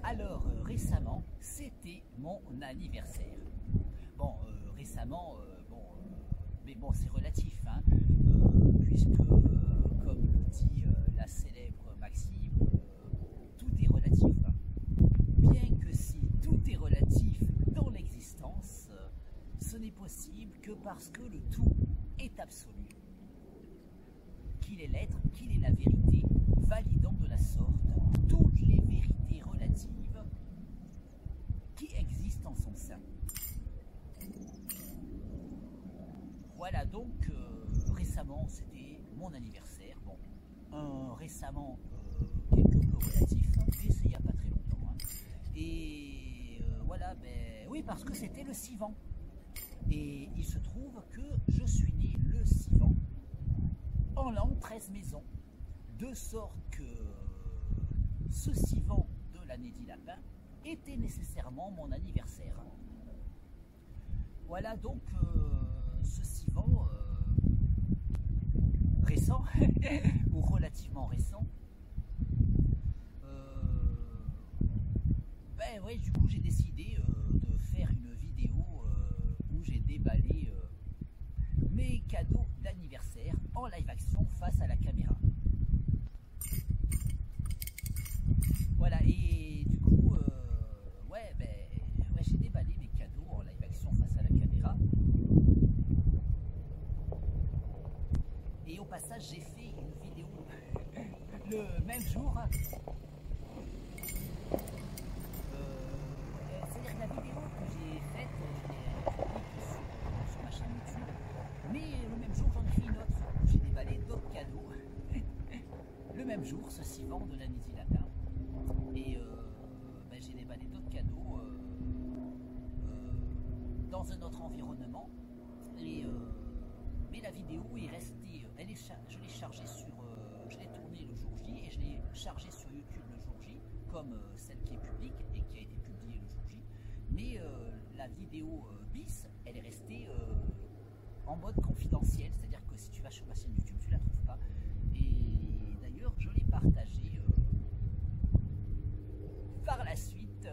Alors, récemment, c'était mon anniversaire. Bon, récemment, mais bon, c'est relatif, hein, puisque, comme le dit la célèbre maxime, tout est relatif. Hein. Bien que si tout est relatif dans l'existence, ce n'est possible que parce que le tout est absolu. Qu'il est l'être, qu'il est la vérité, validant de la sorte toutes les vérités relatives qui existent en son sein. Voilà donc, récemment c'était mon anniversaire, bon, récemment quelque peu relatif, mais c'est il n'y a pas très longtemps. Hein. Et voilà, ben oui, parce que c'était le Sivan. Et il se trouve que je suis né le Sivan en l'an 13 maisons, de sorte que ce Sivan de l'année dit lapin était nécessairement mon anniversaire. Voilà donc ce Sivan récent, ou relativement récent. Ben ouais, du coup j'ai décidé de faire une vidéo où j'ai déballé mes cadeaux d'anniversaire en live action face à la caméra. Voilà, et du coup, ouais, j'ai déballé mes cadeaux en live action face à la caméra. Et au passage, j'ai fait une vidéo le même jour. C'est-à-dire que la vidéo que j'ai faite, je l'ai publiée sur ma chaîne YouTube. Mais le même jour, j'en ai fait une autre. J'ai déballé d'autres cadeaux. Le même jour, ce Sivan de l'année dit lapin. Et j'ai déballé d'autres cadeaux dans un autre environnement. Et, mais la vidéo est restée, je l'ai chargée sur, je l'ai tournée le jour J et je l'ai chargée sur YouTube le jour J, comme celle qui est publique et qui a été publiée le jour J. Mais la vidéo bis, elle est restée en mode confidentiel, c'est-à-dire que si tu vas sur ma chaîne YouTube, tu la trouves pas. Et d'ailleurs, je l'ai partagée par la suite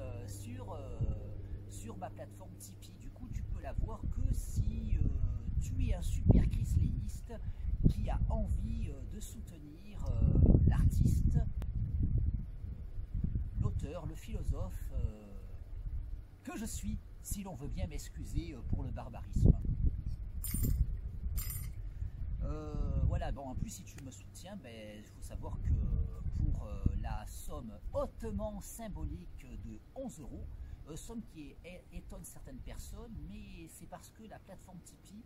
sur ma plateforme Tipeee. Du coup, tu peux la voir que si tu es un super chrysléiste qui a envie de soutenir l'artiste, l'auteur, le philosophe que je suis, si l'on veut bien m'excuser pour le barbarisme. Voilà, bon, en plus, si tu me soutiens, il faut savoir que pour la somme hautement symbolique de 11 €, somme qui étonne certaines personnes, mais c'est parce que la plateforme Tipeee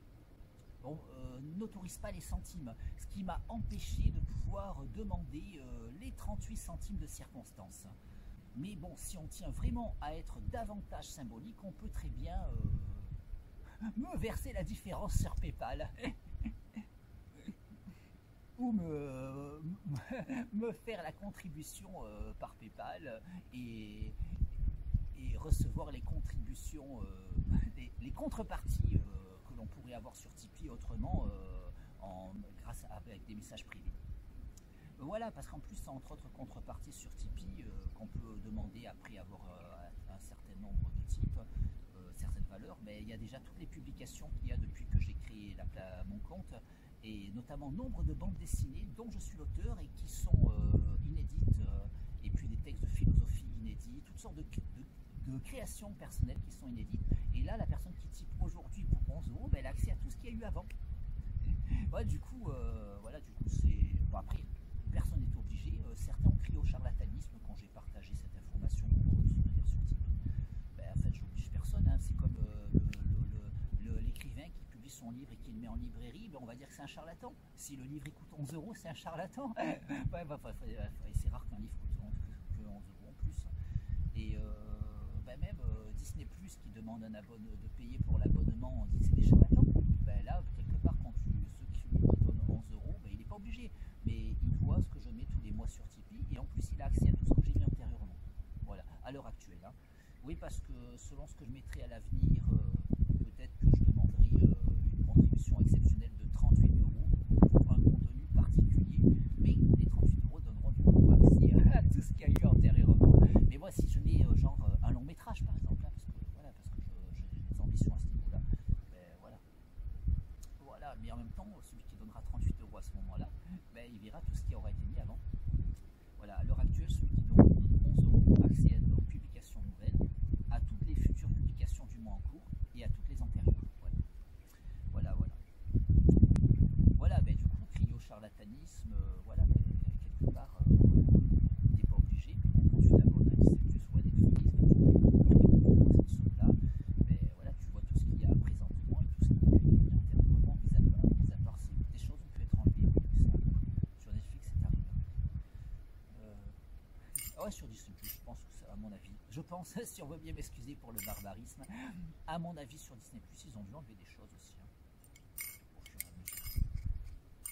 n'autorise pas les centimes, ce qui m'a empêché de pouvoir demander les 38 centimes de circonstance. Mais bon, si on tient vraiment à être davantage symbolique, on peut très bien me verser la différence sur PayPal. Ou me faire la contribution par PayPal et recevoir les contributions, les contreparties que l'on pourrait avoir sur Tipeee autrement avec des messages privés. Voilà, parce qu'en plus, entre autres contreparties sur Tipeee qu'on peut demander après avoir un certain nombre de types, certaines valeurs, mais il y a déjà toutes les publications qu'il y a depuis que j'ai créé mon compte, et notamment nombre de bandes dessinées dont je suis l'auteur et qui sont inédites, et puis des textes de philosophie inédits, toutes sortes de créations personnelles qui sont inédites. Et là, la personne qui type aujourd'hui pour 11 €, elle a accès à tout ce qu'il y a eu avant. Ouais, du coup, c'est... Bon, après, personne n'est obligé. Certains ont crié au charlatanisme quand j'ai partagé cette information pour se soutenir sur Tipeee. En fait, j'oblige personne. Hein. C'est comme l'écrivain qui publie son livre et qui le met en librairie. On va dire que c'est un charlatan. Si le livre il coûte 11 €, c'est un charlatan. C'est rare qu'un livre coûte que 11 € en plus. Et même Disney Plus qui demande de payer pour l'abonnement, on dit que c'est des charlatans. Là, quelque part, ceux qui donnent 11 €, il n'est pas obligé. Mais il voit ce que je mets tous les mois sur Tipeee et en plus il a accès à tout ce que j'ai mis antérieurement. Voilà, à l'heure actuelle. Hein. Oui, parce que selon ce que je mettrai à l'avenir, peut-être que je demanderai une contribution exceptionnelle de 38 € pour un contenu particulier. Mais les 38 € donneront du coup accès à tout ce qu'il y a eu antérieurement. Mais Mais moi, si je mets genre un long métrage par exemple, hein, parce que voilà, parce que j'ai des ambitions à ce niveau-là, ben, voilà. Voilà, mais en même temps, celui qui donnera 38 € à ce moment-là, ben, il verra tout ce qui aura été mis avant. Voilà, à l'heure actuelle, celui qui donne 11 € accède aux publications nouvelles, à toutes les futures publications du mois en cours et à toutes les antérieures. Voilà, voilà, voilà. Voilà, ben, du coup, cryo-charlatanisme, voilà, ben, quelque part, voilà, t'es pas obligé, mais bon, quand tu t'abonnes à Disney+, ou à Netflix, cette somme-là, ben, voilà, tu vois tout ce qu'il y a présentement et tout ce qui est mis en termes de abonnement, mis à part des choses ont pu être enlevées, oui, ça, sur Netflix, c'est arrivé. Ouais, sur Disney+, je pense que ça, à mon avis, je pense, si on veut bien m'excuser pour le barbarisme, à mon avis, sur Disney+, ils ont dû enlever des choses aussi, hein, au fur et à mesure.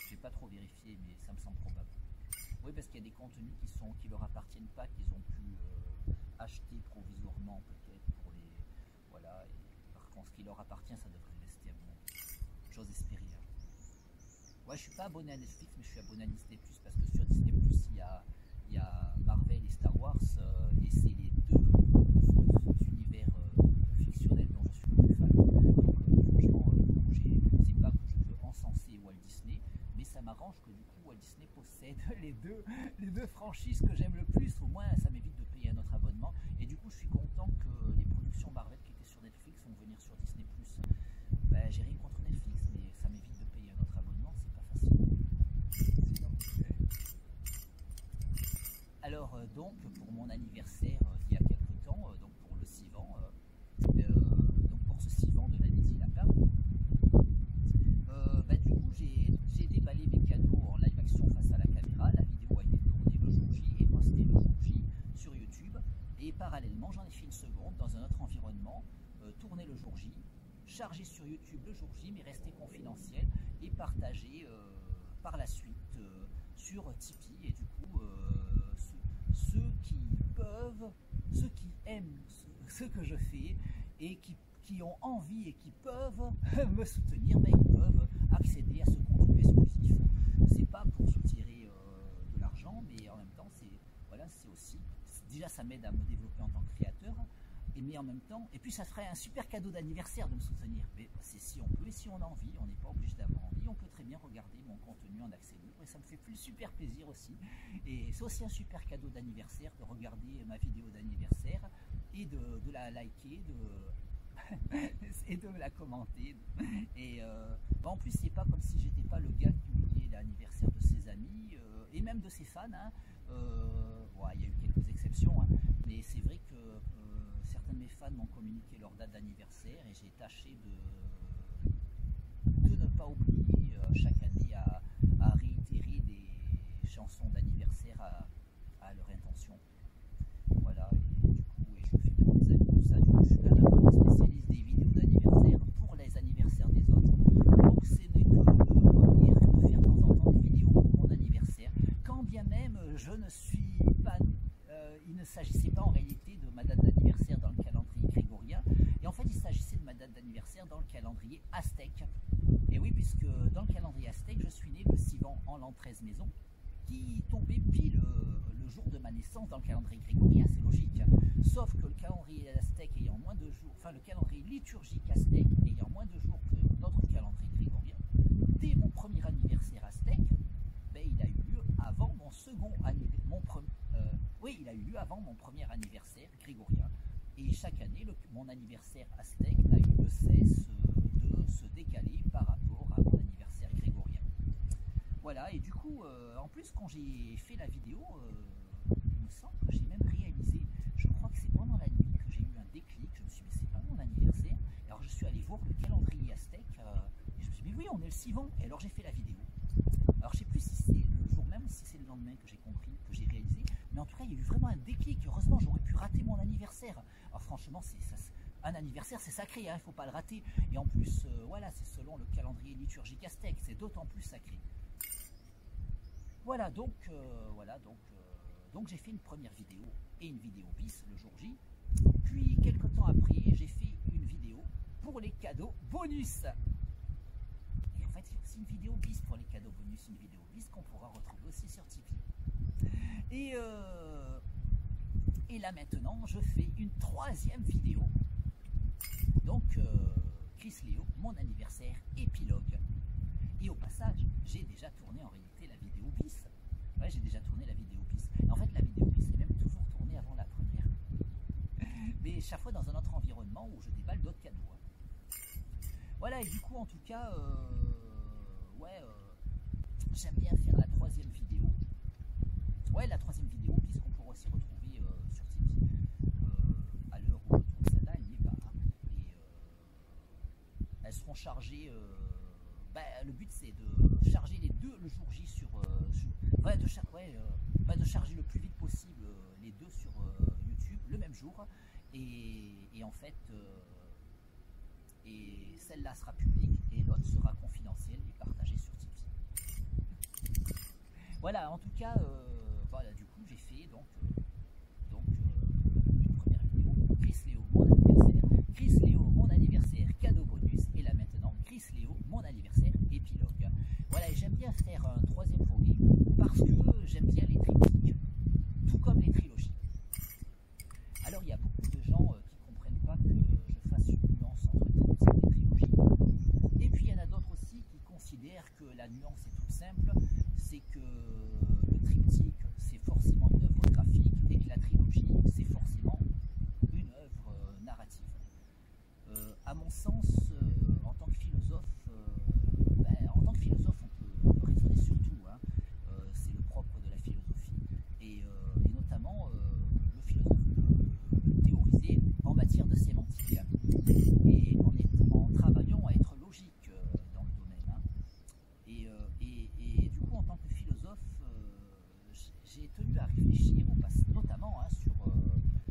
Je n'ai pas trop vérifié, mais ça me semble probable. Oui, parce qu'il y a des contenus qui leur appartiennent pas, qu'ils ont pu acheter provisoirement peut-être pour les... Voilà, et par contre, ce qui leur appartient, ça devrait rester à mon avis. J'ose espérer. Hein. Ouais, je suis pas abonné à Netflix, mais je suis abonné à Disney+, parce que sur Disney+, il y a Marvel et Star Wars, et c'est les deux univers fictionnels dont je suis le plus fan. Donc franchement, c'est pas que je veux encenser Walt Disney, mais ça m'arrange que du coup Walt Disney possède les deux franchises que j'aime le plus. Au moins ça m'évite de payer un autre abonnement, et du coup je suis content que les productions Marvel qui étaient sur Netflix vont venir sur Disney+. Ben, j'ai rien contre Netflix, mais ça m'évite de payer un autre abonnement, c'est pas facile. Alors donc pour mon anniversaire il y a quelques temps, donc pour le Sivan, donc pour ce Sivan de l'Anésie Lapin, bah, du coup j'ai déballé mes cadeaux en live action face à la caméra. La vidéo a été tournée le jour J et postée le jour J sur YouTube, et parallèlement j'en ai fait une seconde dans un autre environnement, tournée le jour J, chargée sur YouTube le jour J, mais restée confidentielle et partagée par la suite sur Tipeee. Et du coup ceux qui peuvent, ceux qui aiment ce que je fais et qui ont envie et qui peuvent me soutenir, ben, ils peuvent accéder à ce contenu exclusif. C'est pas pour soutirer de l'argent, mais en même temps voilà, c'est aussi, déjà ça m'aide à me développer en tant que créateur, mais en même temps, et puis ça ferait un super cadeau d'anniversaire de me soutenir. Mais c'est si on peut et si on a envie, on n'est pas obligé d'avoir envie, on peut très bien regarder mon contenu en accès libre, et ça me fait super plaisir aussi. Et c'est aussi un super cadeau d'anniversaire de regarder ma vidéo d'anniversaire et de la liker, et de la commenter. Et en plus, c'est pas comme si j'étais pas le gars qui oubliait l'anniversaire de ses amis et même de ses fans. Hein. Ouais, il y a eu quelques exceptions, hein, mais c'est vrai que certains de mes fans m'ont communiqué leur date d'anniversaire, et j'ai tâché de ne pas oublier chaque année à réitérer des chansons d'anniversaire à leur intention. Voilà, et du coup, et je fais pour mes amis, tout ça. Du coup, je suis un spécialiste des vidéos d'anniversaire pour les anniversaires des autres. Donc, c'est de revenir et de faire de temps en temps des vidéos pour mon anniversaire, quand bien même je ne suis pas. Il ne s'agissait pas en réalité de ma date d'anniversaire dans le calendrier grégorien, et en fait, il s'agissait de ma date d'anniversaire dans le calendrier aztèque. Et oui, puisque dans le calendrier aztèque, je suis né le Sivan en l'an 13 maison, qui tombait pile le jour de ma naissance dans le calendrier grégorien, c'est logique. Sauf que le calendrier aztèque ayant moins de jours, enfin le calendrier liturgique aztèque ayant moins de jours que notre calendrier grégorien, dès mon premier anniversaire aztèque, ben, il a eu lieu avant mon second anniversaire, il a eu lieu avant mon premier anniversaire grégorien. Et chaque année, mon anniversaire aztèque n'a eu de cesse de se décaler par rapport à mon anniversaire grégorien. Voilà, et du coup, en plus, quand j'ai fait la vidéo, il me semble que j'ai même réalisé, je crois que c'est pendant la nuit que j'ai eu un déclic. Je me suis dit, mais c'est pas mon anniversaire. Alors je suis allé voir le calendrier aztèque, et je me suis dit, mais oui, on est le Sivan. Et alors j'ai fait la vidéo. Alors je sais plus si c'est le jour même ou si c'est le lendemain que j'ai compris, que j'ai réalisé, mais en tout cas il y a eu vraiment un déclic. Heureusement, j'aurais pu rater mon anniversaire. Alors franchement, un anniversaire c'est sacré, il ne faut pas le rater. Et en plus, voilà, c'est selon le calendrier liturgique aztèque, c'est d'autant plus sacré. Voilà, donc j'ai fait une première vidéo et une vidéo bis le jour J. Puis quelques temps après, j'ai fait une vidéo pour les cadeaux bonus. Et en fait, il y a aussi une vidéo bis pour les cadeaux bonus, une vidéo bis qu'on pourra retrouver aussi sur Tipeee. Et Et là maintenant, je fais une troisième vidéo. Donc, Chris Léo, mon anniversaire, épilogue. Et au passage, j'ai déjà tourné en réalité la vidéo bis. Ouais, j'ai déjà tourné la vidéo bis. En fait, la vidéo bis est même toujours tournée avant la première. Mais chaque fois dans un autre environnement où je déballe d'autres cadeaux. Hein. Voilà, et du coup, en tout cas, j'aime bien faire la troisième vidéo. Ouais, la troisième vidéo, puisqu'on pourra aussi retrouver sur Tipeee. À l'heure où celle-là, elle n'y est pas. Hein. Et elles seront chargées. Le but, c'est de charger les deux le jour J de charger le plus vite possible les deux sur YouTube le même jour. Et en fait, et celle-là sera publique et l'autre sera confidentielle et partagée sur Tipeee. Voilà, en tout cas, voilà, du coup, j'ai fait donc une première vidéo. Chris Léo, mon anniversaire. Chris Léo, mon anniversaire, cadeau bonus. Et là maintenant, Chris Léo, mon anniversaire, épilogue. Voilà, et j'aime bien faire un troisième volet parce que j'aime bien les triptyques, tout comme les trilogies. Alors, il y a beaucoup de gens qui ne comprennent pas que je fasse une nuance entre triptyque et trilogie. Et puis, il y en a d'autres aussi qui considèrent que la nuance est toute simple, c'est que le triptyque, c'est forcément une œuvre graphique et que la trilogie, c'est forcément une œuvre narrative. À mon sens, en tant que philosophe, on peut raisonner sur tout. Hein. C'est le propre de la philosophie. Et notamment, le philosophe peut théoriser en matière de sémantique. Et en travaillant à être logique dans le domaine. Hein. Et du coup, en tant que philosophe, j'ai tenu à réfléchir notamment hein,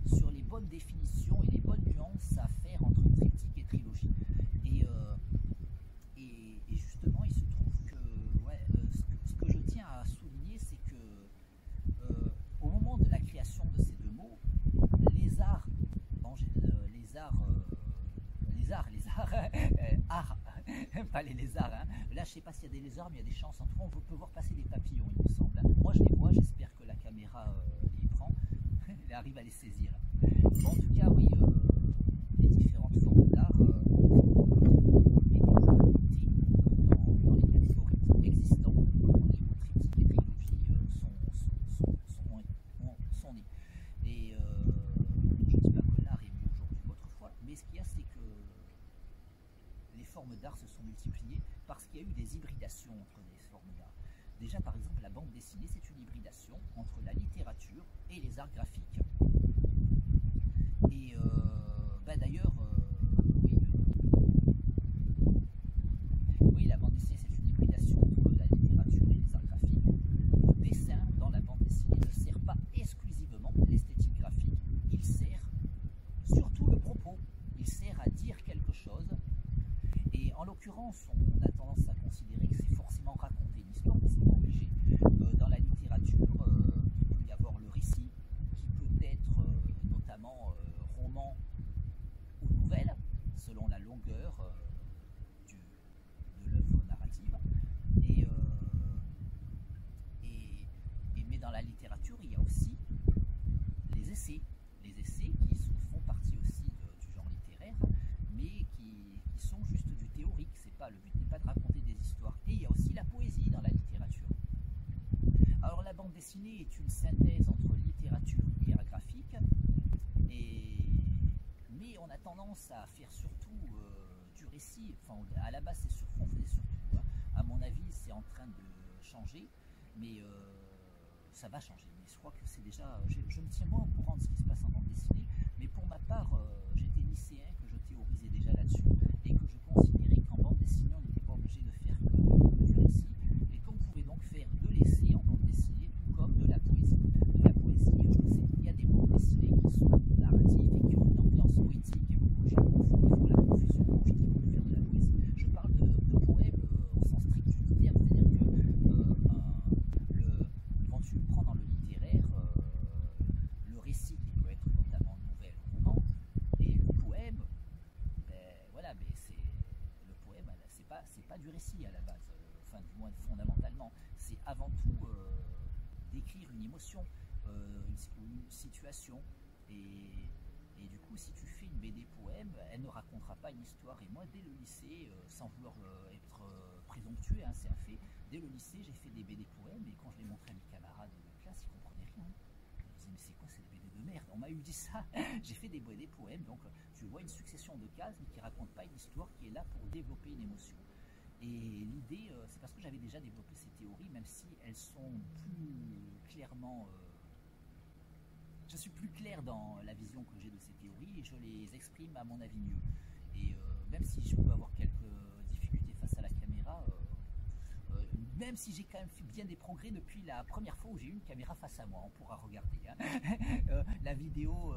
sur les bonnes définitions et les bonnes nuances à faire entre triptyque et trilogie. Et justement, il se trouve que ce que je tiens à souligner, c'est que au moment de la création de ces deux mots, les arts, arts, pas les lézards. Hein. Là, je sais pas s'il y a des lézards, mais il y a des chances. En tout cas, on peut voir passer des papillons, il me semble. Moi, je les vois. J'espère que la caméra les prend. Elle arrive à les saisir. Bon, en tout cas, oui, les différentes formes d'art dans les catégories existantes au niveau triptyque et trilogie sont nées. Et je ne dis pas que l'art est mieux aujourd'hui qu'autrefois, mais ce qu'il y a, c'est que les formes d'art se sont multipliées parce qu'il y a eu des hybridations entre les formes d'art. Déjà, par exemple, la bande dessinée, c'est une hybridation entre la littérature et les arts graphiques. Et d'ailleurs, oui, la bande dessinée, c'est une hybridation entre la littérature et les arts graphiques. Le dessin dans la bande dessinée ne sert pas exclusivement l'esthétique graphique, il sert surtout le propos, il sert à dire quelque chose. Et en l'occurrence, on a tendance à considérer que c'est forcément raconter une histoire, mais c'est pas obligé. Dans la littérature, il peut y avoir le récit, qui peut être notamment roman ou nouvelle, selon la longueur de l'œuvre narrative. Mais dans la littérature, il y a aussi les essais. Les essais qui font partie aussi du genre littéraire, mais qui sont juste du théorique. Le but n'est pas de raconter des histoires. Et il y a aussi la poésie dans la littérature. Alors la bande dessinée est une synthèse entre littérature et art graphique, mais on a tendance à faire surtout du récit. Enfin, à la base, on faisait surtout. Hein. À mon avis, c'est en train de changer, mais ça va changer. Mais je crois que c'est déjà. Je me tiens moins au courant de ce qui se passe en bande dessinée, mais pour ma part, j'étais lycéen, que je théorisais déjà là-dessus, et que je considérais qu'en bande dessinée, on n'était pas obligé de faire que du récit, et qu'on pouvait donc faire de l'essai en bande dessinée, tout comme de la poésie. De la poésie, il y a des bandes dessinées qui sont narratives et qui ont une ambiance poétique, et beaucoup de gens font la confusion quand je dis qu'on peut faire de la poésie. Je parle de poèmes au sens strict du terme, c'est-à-dire que quand tu prends dans le littéraire, le récit qui peut être notamment nouvelle ou roman, et le poème, c'est pas du récit à la base, enfin du moins fondamentalement, c'est avant tout décrire une émotion, une situation, Et du coup, si tu fais une BD poème, elle ne racontera pas une histoire. Et moi, dès le lycée, sans vouloir être présomptueux, hein, c'est un fait, dès le lycée, j'ai fait des BD poèmes, et quand je les montrais à mes camarades de classe, ils comprenaient rien. Ils me disaient, mais c'est quoi ces BD de merde? On m'a eu dit ça. J'ai fait des BD poèmes, donc tu vois une succession de cases, mais qui ne racontent pas une histoire, qui est là pour développer une émotion. Et l'idée, c'est parce que j'avais déjà développé ces théories, même si elles sont plus clairement... je suis plus clair dans la vision que j'ai de ces théories, et je les exprime à mon avis mieux. Et même si je peux avoir quelques difficultés face à la caméra, même si j'ai quand même fait bien des progrès depuis la première fois où j'ai eu une caméra face à moi, on pourra regarder hein. La vidéo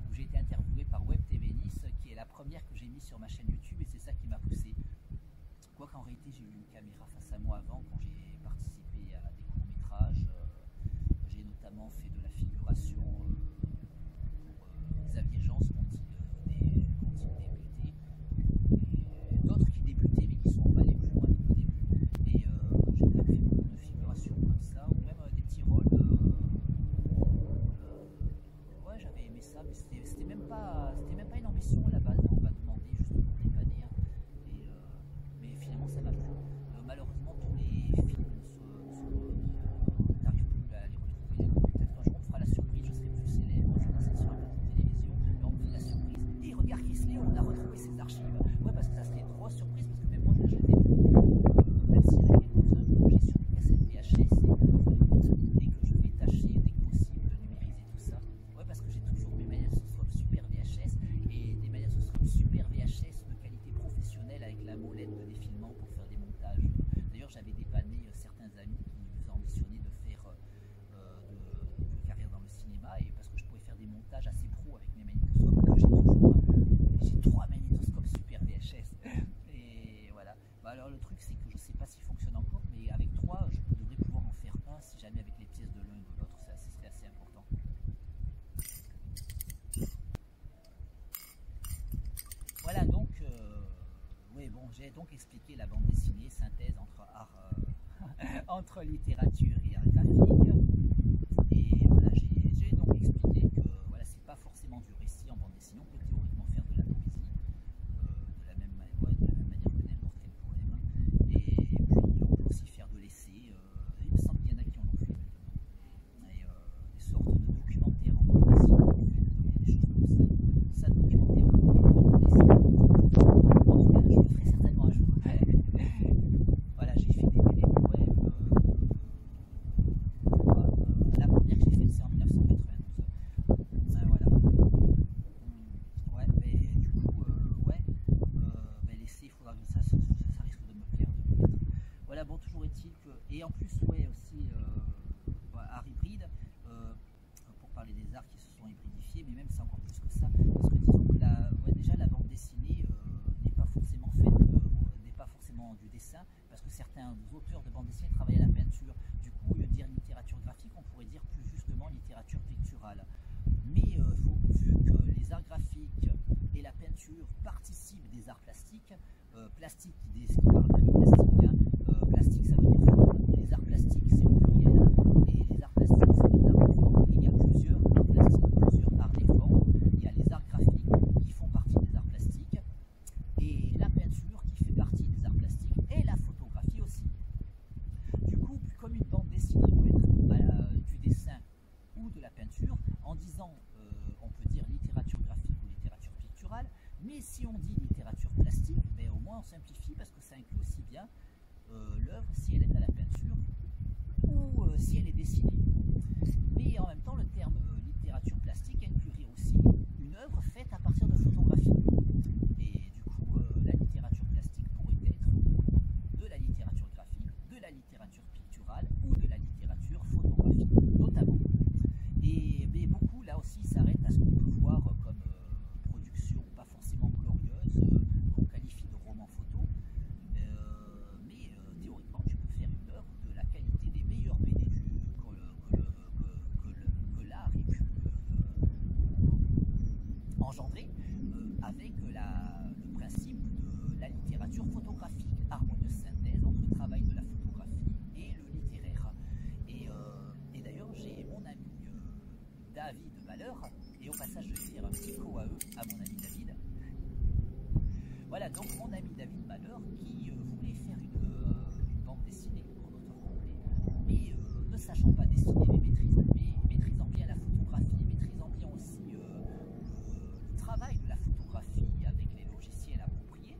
où j'ai été interviewé par Web TV Nice, qui est la première que j'ai mise sur ma chaîne YouTube, et c'est ça qui m'a poussé. Quoi qu'en réalité j'ai eu une caméra face à moi avant, quand j'ai participé à des courts-métrages, j'ai notamment fait de la figuration pour Xavier Jean quand il débutait, et d'autres qui débutaient mais qui sont allés plus loin qu'au début. Et j'ai quand même fait beaucoup de figurations comme ça, ou même des petits rôles. Ouais, j'avais aimé ça, mais c'était même pas une ambition à la base. On m'a demandé juste pour dépanner. Mais finalement, ça m'a plu. Malheureusement, tous les films n'arrivent plus à les retrouver. Peut-être qu'un jour on fera la surprise, je serai plus célèbre, je passerai sur la télévision, et on me fait la surprise. Et regarde Chris Lee, on a retrouvé ses archives. Ouais, parce que ça serait trop surprise, parce que même moi, je les ai même s'il y a quelques-uns que j'ai sur des cassettes VHS et que je vais tâcher dès que possible de numériser tout ça. Ouais, parce que j'ai toujours mes magnétoscopes super VHS et des magnétoscopes super VHS de qualité professionnelle avec la molette de défilement pour faire des montages. D'ailleurs, j'avais dépanné certains amis qui ambitionnaient de faire de carrière dans le cinéma, et parce que je pouvais faire des montages assez pro avec mes magnétoscopes que j'ai toujours. J'ai 3 magnétoscopes super VHS. Et voilà. Bah alors le truc, c'est que je sais pas s'il fonctionne encore, mais avec 3, je devrais pouvoir en faire un si jamais avec les pièces de l'un ou de l'autre, ce serait assez important. Voilà, donc, oui, bon, j'ai donc expliqué la bande dessinée, synthèse entre littérature et art graphique. Et voilà, j'ai donc expliqué que voilà, c'est pas forcément du récit en bande dessinée, on peut théoriquement faire de la poésie, de la même manière que n'importe quel poème. Et puis on peut aussi faire de l'essai, il me semble qu'il y en a qui en ont fait maintenant. Et des sortes de documentaires en bande dessinée, il y a des choses comme ça. Ça, documentaire, en bande dessinée. En tout cas, je le ferai certainement un jour. Voilà, j'ai fait des BD poèmes. La première que j'ai faite, c'est en 1992. Voilà. Ouais, mais du coup, ouais, l'essai, il faudra que ça risque de me plaire de le mettre. Voilà, bon, toujours est-il que. Et en plus, ouais, aussi, art hybride, pour parler des arts qui se sont hybridifiés, mais même c'est encore plus que ça, parce que disons que déjà la bande dessinée n'est pas forcément faite, n'est pas forcément du dessin, parce que certains auteurs de bande dessinée travaillent à la peinture. Du coup, au lieu de dire littérature graphique, on pourrait dire plus justement littérature picturale. Mais vu que les arts graphiques et la peinture participent des arts plastiques, plastique qui parle de plastique, hein, plastique ça veut dire quoi? Les arts plastiques c'est au pluriel, et les arts plastiques c'est des arts déformants. Il y a plusieurs arts plastiques, plusieurs arts déformants. Il y a les arts graphiques qui font partie des arts plastiques, et la peinture qui fait partie des arts plastiques, et la photographie aussi. Du coup, comme une bande dessinée peut être du dessin ou de la peinture, en disant, on peut dire littérature graphique ou littérature picturale, mais si on dit littérature plastique, ben, au moins on simplifie parce que ça inclut aussi bien l'œuvre si elle est à la peinture ou si elle est dessinée. Mais en même temps, le terme littérature plastique inclurait aussi une œuvre faite à partir de photographie. Et du coup, la littérature plastique pourrait être de la littérature graphique, de la littérature picturale ou de la littérature photographique, notamment. Et mais beaucoup, là aussi, s'arrêtent à ce qu'on peut voir comme production pas forcément glorieuse, qu'on qualifie de roman photo. Mais théoriquement, tu peux faire une œuvre de la qualité des meilleurs BD que l'art ait pu engendrer, avec le principe de la littérature photographique, harmonieuse synthèse entre le travail de la photographie et le littéraire. Et d'ailleurs, j'ai mon ami David Malheur Et au passage, je vais faire un petit co à eux, à mon ami David. Voilà, donc mon ami David Malheur qui voulait faire une bande dessinée en auteur complet, mais ne sachant pas dessiner, mais maîtrisant bien la photographie, maîtrisant bien aussi le travail de la photographie avec les logiciels appropriés,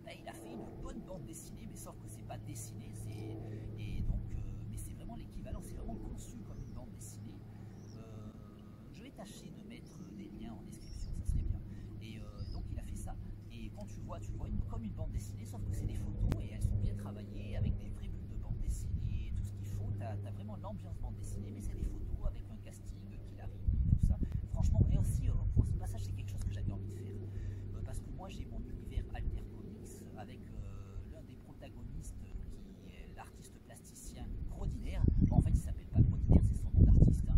ben, il a fait une bonne bande dessinée, mais sauf que c'est pas dessiné, mais c'est vraiment l'équivalent, c'est vraiment conçu comme une bande dessinée. Je vais tâcher de mettre des liens en description, ça serait bien. Et donc il a fait ça. Et quand tu vois comme une bande dessinée, sauf que c'est des photos et elles sont bien travaillées avec des vraies bulles de bande dessinée, tout ce qu'il faut. Tu as vraiment l'ambiance bande dessinée, mais c'est des photos avec un casting qui la réunit, tout ça. Franchement, et aussi pour ce passage, c'est quelque chose que j'avais envie de faire. Parce que moi, j'ai mon univers Alter Comics avec l'un des protagonistes qui est l'artiste plasticien Grodidaire. Bon, en fait, il s'appelle pas Grodidaire, c'est son nom d'artiste. Hein.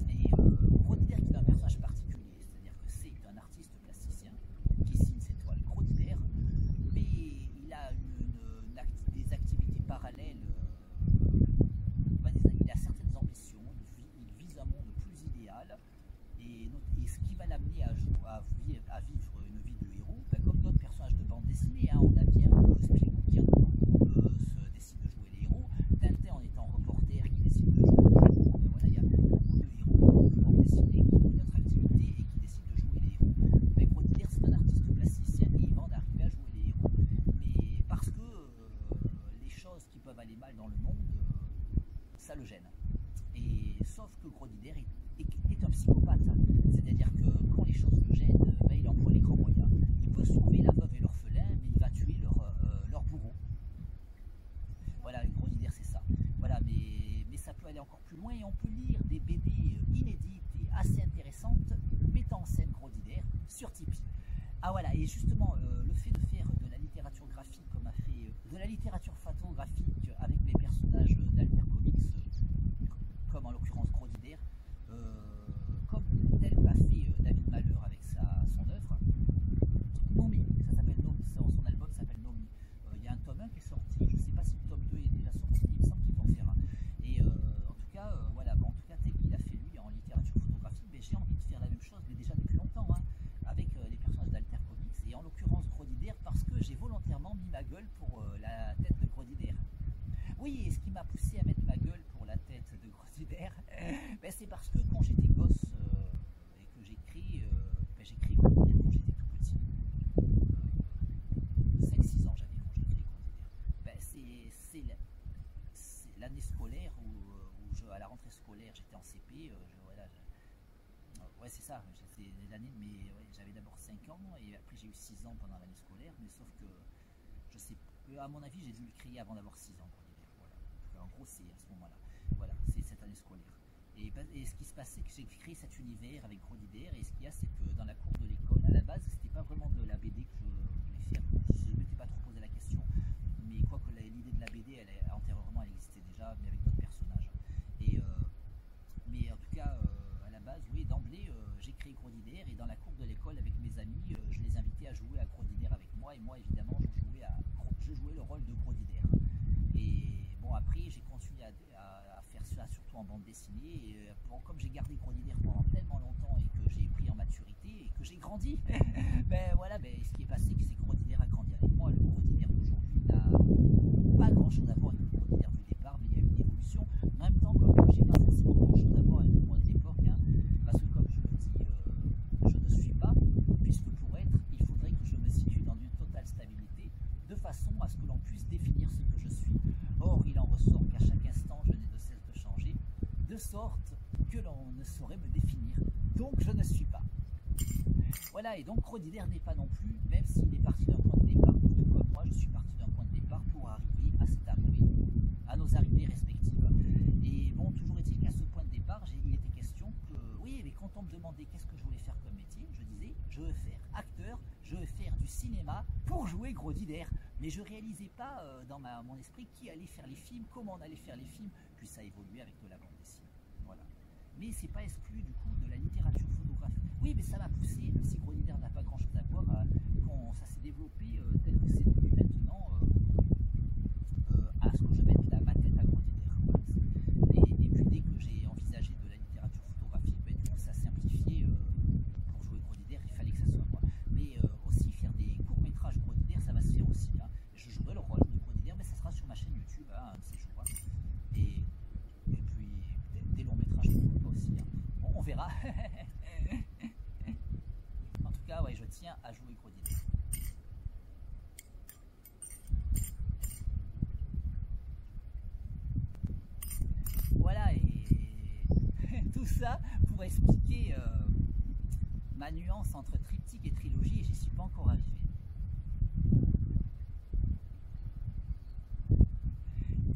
Et Grodidaire qui est un personnage particulier, c'est-à-dire que c'est un artiste plasticien qui signe ses toiles Grodidaire, mais il a des activités parallèles, il a certaines ambitions, il vise un monde plus idéal, et ce qui va l'amener à vivre une vie de héros, ben, comme d'autres personnages de bande dessinée, hein, on a bien Spirou qui décide de jouer les héros, Tintin en étant reporter qui décide de jouer les héros, ben voilà, il y a beaucoup de héros de bande dessinée qui ont notre activité et qui décident de jouer les héros. Ben, Grodidaire, c'est un artiste plasticien et il va en arriver à jouer les héros. Mais parce que les choses qui peuvent aller mal dans le monde, ça le gêne. Et sauf que Grodidaire est un psychopathe, c'est-à-dire que quand les choses le gênent, ben, il emploie les grands moyens. Il peut sauver la veuve et l'orphelin, mais il va tuer leur bourreau. Voilà, Grodidaire, c'est ça. Voilà, mais ça peut aller encore plus loin et on peut lire des BD inédites et assez intéressantes mettant en scène Grodidaire sur Tipeee. Ah voilà, et justement, le fait de faire de la littérature graphique comme a fait de la littérature photographique avec les personnages d'Alter Comics, comme en l'occurrence Grodidaire, comme tel l'a fait David Malheur avec son œuvre, Nomi, ça s'appelle Nomi, son album s'appelle Nomi. Il y a un tome 1 qui est sorti, je ne sais pas si le tome 2 est déjà sorti, il me semble qu'ils vont en faire un. Et en tout cas, voilà, bon, en tout cas, tel qu'il a fait lui en littérature photographique, ben, j'ai envie de faire la même chose, mais déjà depuis longtemps, hein, avec les personnages d'Alter Comics, et en l'occurrence Grodidaire, parce que j'ai volontairement mis ma gueule pour la tête de Grodidaire. Oui, et ce qui m'a poussé à mettre ma gueule pour la tête de Grodidaire, ben, c'est parce que quand j'étais gosse et que j'ai créé Grodidaire quand j'étais tout petit, 5-6 ans j'avais quand j'ai créé Grodidaire, ben, c'est l'année scolaire où à la rentrée scolaire j'étais en CP, ouais c'est ça, c'est l'année, mais ouais, j'avais d'abord 5 ans et après j'ai eu 6 ans pendant l'année scolaire, mais sauf que je sais, à mon avis j'ai dû le créer avant d'avoir 6 ans. En gros, c'est à ce moment-là. Voilà, c'est cette année scolaire. Et ce qui se passait, c'est que j'ai créé cet univers avec Grodidaire. Et ce qu'il y a, c'est que dans la cour de l'école, à la base, c'était pas vraiment de la BD que je voulais faire. Je ne m'étais pas trop posé la question. Mais quoique l'idée de la BD, antérieurement, elle existait déjà, mais avec d'autres personnages. Mais en tout cas, à la base, oui, d'emblée, j'ai créé Grodidaire. Et dans la cour de l'école, avec mes amis, je les invitais à jouer à Grodidaire avec moi. Et moi, évidemment, je jouais le rôle de Grodidaire. Et bon, après, j'ai continué à faire ça, surtout en bande dessinée. Et comme j'ai gardé Grodidaire pendant tellement longtemps et que j'ai pris en maturité et que j'ai grandi, ben voilà, ben, ce qui est passé, c'est que Grodidaire a grandi avec moi. Le Grodidaire d'aujourd'hui n'a pas grand-chose à voir avec le Grodidaire du départ, mais il y a eu une évolution. En même temps, comme j'ai pas forcément grand-chose à voir avec moi de l'époque, hein, parce que comme je le dis, je ne suis pas, puisque pour être, il faudrait que je me situe dans une totale stabilité, de façon à ce que l'on puisse définir ce que je suis. Or, il en ressort qu'à chaque instant, je n'ai de cesse de changer, de sorte que l'on ne saurait me définir. Donc, je ne suis pas. Voilà, et donc Grodidaire n'est pas non plus, même s'il est parti d'un point de départ, tout comme moi, je suis parti d'un point de départ pour arriver à cette arrivée, à nos arrivées respectives. Et bon, toujours est-il qu'à ce point de départ, il était question que, oui, mais quand on me demandait qu'est-ce que je voulais faire comme métier, je disais, je veux faire acteur, je veux faire du cinéma pour jouer Grodidaire. Mais je ne réalisais pas dans mon esprit qui allait faire les films, comment on allait faire les films, puis ça a évolué avec de la bande dessinée. Voilà. Mais c'est pas exclu du coup de la littérature photographique. Oui, mais ça m'a poussé, même si Grodidaire n'a pas grand chose à voir, quand ça s'est développé tel que c'est devenu maintenant, à ce que je mette ma tête à Grodidaire. Voilà. Et puis dès que j'ai envisagé de la littérature photographique, ben, du coup ça s'est un petit En tout cas, ouais, je tiens à jouer gros dîner. Voilà, et tout ça pour expliquer ma nuance entre triptyque et trilogie, et j'y suis pas encore arrivé.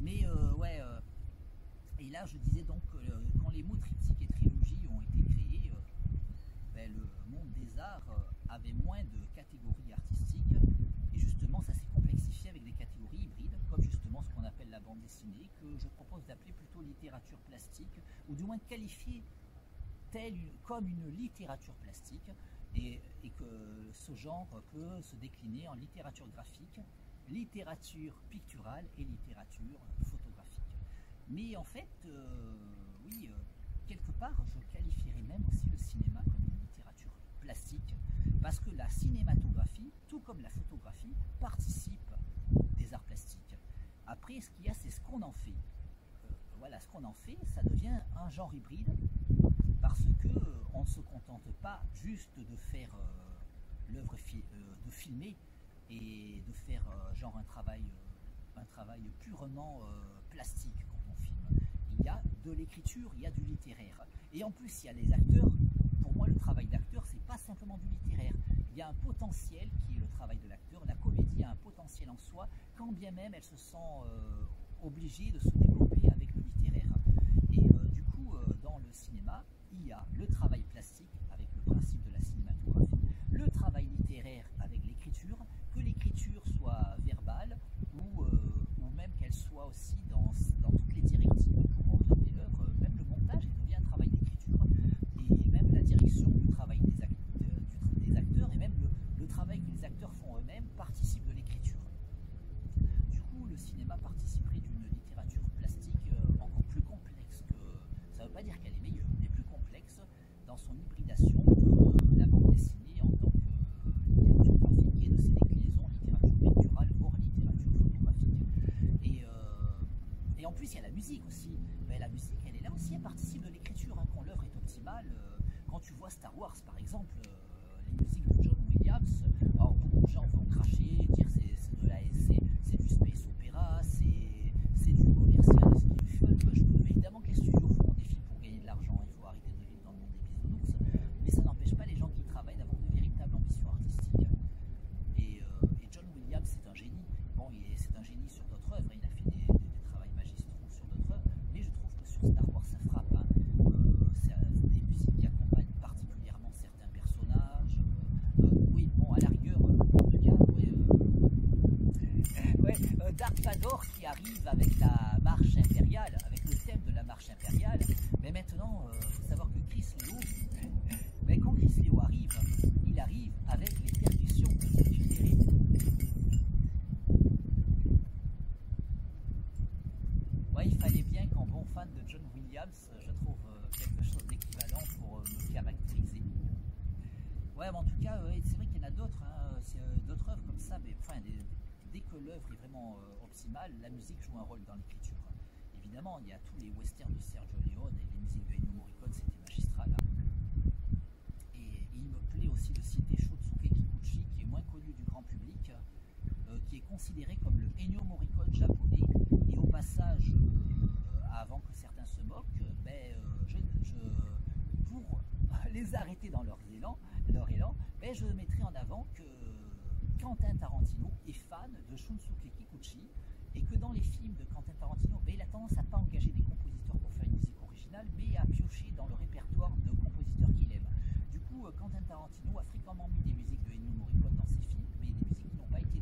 Mais ouais, et là je disais donc que quand les mots triptyque et trilogie ont été créés, ben, le monde des arts avait moins de catégories artistiques, et justement ça s'est complexifié avec des catégories hybrides, comme justement ce qu'on appelle la bande dessinée, que je propose d'appeler plutôt littérature plastique, ou du moins de qualifier comme une littérature plastique, et que ce genre peut se décliner en littérature graphique, littérature picturale et littérature photographique. Mais en fait, oui, quelque part, je qualifierais même aussi le cinéma comme une littérature plastique, parce que la cinématographie, tout comme la photographie, participe des arts plastiques. Après, ce qu'il y a, c'est ce qu'on en fait. Voilà, ce qu'on en fait, ça devient un genre hybride, parce que on ne se contente pas juste de faire l'œuvre, de filmer et de faire genre un travail purement plastique quand on filme. Il y a de l'écriture, il y a du littéraire. Et en plus, il y a les acteurs. Pour moi, le travail d'acteur, c'est pas simplement du littéraire. Il y a un potentiel qui est le travail de l'acteur. La comédie a un potentiel en soi, quand bien même elle se sent obligée de se développer avec le littéraire. Et du coup, dans le cinéma, il y a le travail plastique avec le principe de la cinématographie, le travail littéraire avec l'écriture, que l'écriture soit verbale ou même qu'elle soit aussi dans toutes les directives pour orienter l'œuvre, même le montage devient un travail d'écriture, et même la direction du travail des acteurs, et même le travail que les acteurs font eux-mêmes participe de l'écriture. Du coup, le cinéma participerait d'une littérature plastique encore plus complexe que... Ça ne veut pas dire qu'elle est meilleure, mais plus complexe dans son hybridation que la bande dessinée en tant que littérature graphique et de ses déclinaisons littérature picturale voire littérature photographique. Et en plus, il y a la musique aussi. Mais la musique, elle est là aussi, elle participe de l'écriture. Hein, quand l'œuvre est optimale, quand tu vois Star Wars par exemple, les musiques de John Williams, alors beaucoup de gens vont cracher, dire c'est du space opéra, c'est du commercial, c'est du fun. Je trouve évidemment que les studios font des films pour gagner de l'argent, il faut arrêter de vivre dans le monde des bisounours, mais ça n'empêche pas les gens qui travaillent d'avoir de véritables ambitions artistiques. Et John Williams, c'est un génie. Bon, c'est un génie sur d'autres œuvres, il a fait des travaux magistraux sur d'autres œuvres, mais je trouve que sur Star Wars ça frappe. Hein. C'est des musiques qui accompagnent particulièrement certains personnages. Oui, bon, à la rigueur, en tout cas, Dark Vador qui arrive avec la marche impériale, avec le thème de la marche impériale. Mais maintenant, il faut savoir que Chris Leo, mais quand Chris Leo arrive, il arrive avec les percussions de Steve Perry. Ouais, il fallait bien qu'en bon fan de John Williams, je trouve quelque chose d'équivalent pour me caractériser. Ouais, mais en tout cas, c'est vrai qu'il y en a d'autres, hein, d'autres œuvres comme ça, mais enfin, dès que l'œuvre est vraiment optimale, la musique joue un rôle dans l'écriture. Évidemment, il y a tous les westerns de Sergio Leone et les musiques de Ennio Morricone, c'était magistral. Hein. Et il me plaît aussi de citer Shunsuke Kikuchi, qui est moins connu du grand public, qui est considéré comme le Ennio Morricone japonais. Et au passage, avant que certains se moquent, pour les arrêter dans leur élan, je mettrai en avant que Quentin Tarantino est fan de Shunsuke Kikuchi, et que dans les films de Quentin Tarantino, il a tendance à ne pas engager des compositeurs pour faire une musique originale, mais à piocher dans le répertoire de compositeurs qu'il aime. Du coup, Quentin Tarantino a fréquemment mis des musiques de Ennio Morricone dans ses films, mais des musiques qui n'ont pas été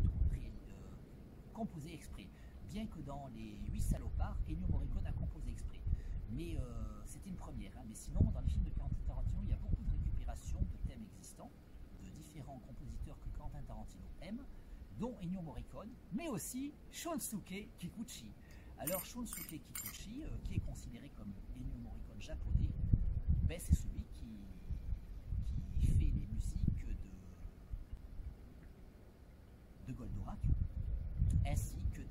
composées exprès. Bien que dans Les 8 salopards, Ennio Morricone a composé exprès. Mais c'était une première. Hein. Mais sinon, dans les films de Quentin Tarantino, il y a beaucoup de récupérations de thèmes existants, de différents compositeurs que Quentin Tarantino aime, dont Ennio Morricone, mais aussi Shunsuke Kikuchi. Alors Shunsuke Kikuchi, qui est considéré comme Ennio Morricone japonais, c'est celui qui fait les musiques de Goldorak, ainsi que de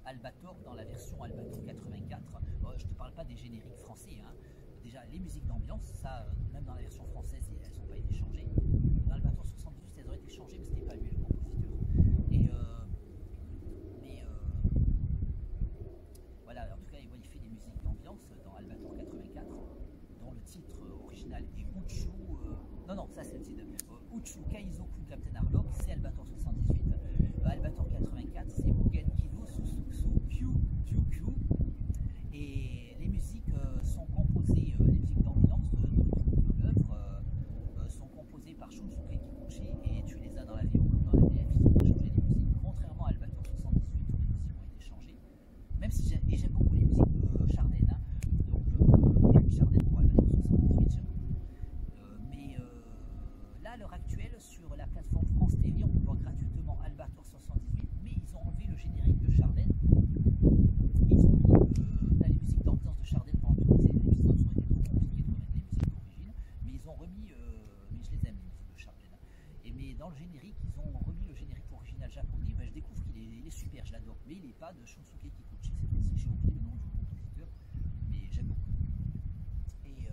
Albator dans la version Albator 84. Je ne te parle pas des génériques français, hein, déjà les musiques d'ambiance, ça, même dans la version française, elles n'ont pas été changées. Dans Albator 78, elles auraient été changées, mais c'était pas lui le compositeur. Et voilà, en tout cas, il fait des musiques d'ambiance dans Albator 84, dont le titre original est Uchu. Non, ça c'est le titre. Uchu Kaizoku Captain Harlock, c'est Albator 78. Albator 84, c'est Mugen Kido Susutsu Kyu Kyu Kyu. Et les musiques sont composées, les musiques d'ambiance de l'œuvre sont composées par Shunsuke Kikuchi, et tu les as dans la VO comme dans la VF. Ils ont pas changé les musiques, contrairement à Albator 78 où les musiques ont été changées. Même si j'aime beaucoup les musiques de Chardin, hein. Donc Chardin pour Albator 78, j'aime beaucoup. Là, à l'heure actuelle, sur la plateforme France TV, on peut voir gratuitement Albator 78, mais ils ont enlevé le générique de Chardin. Ils ont mis les musiques d'ambiance de Chardin pendant toutes les années, sinon ça aurait été trop compliqué de remettre les musiques d'origine, mais ils ont remis, mais je les aime les musiques de Chardin. Mais dans le générique, ils ont remis le générique original japonais. Je découvre qu'il est super, je l'adore, mais il n'est pas de Shunsuke Kikuchi cette fois-ci. J'ai oublié le nom du compositeur, mais j'aime beaucoup. Et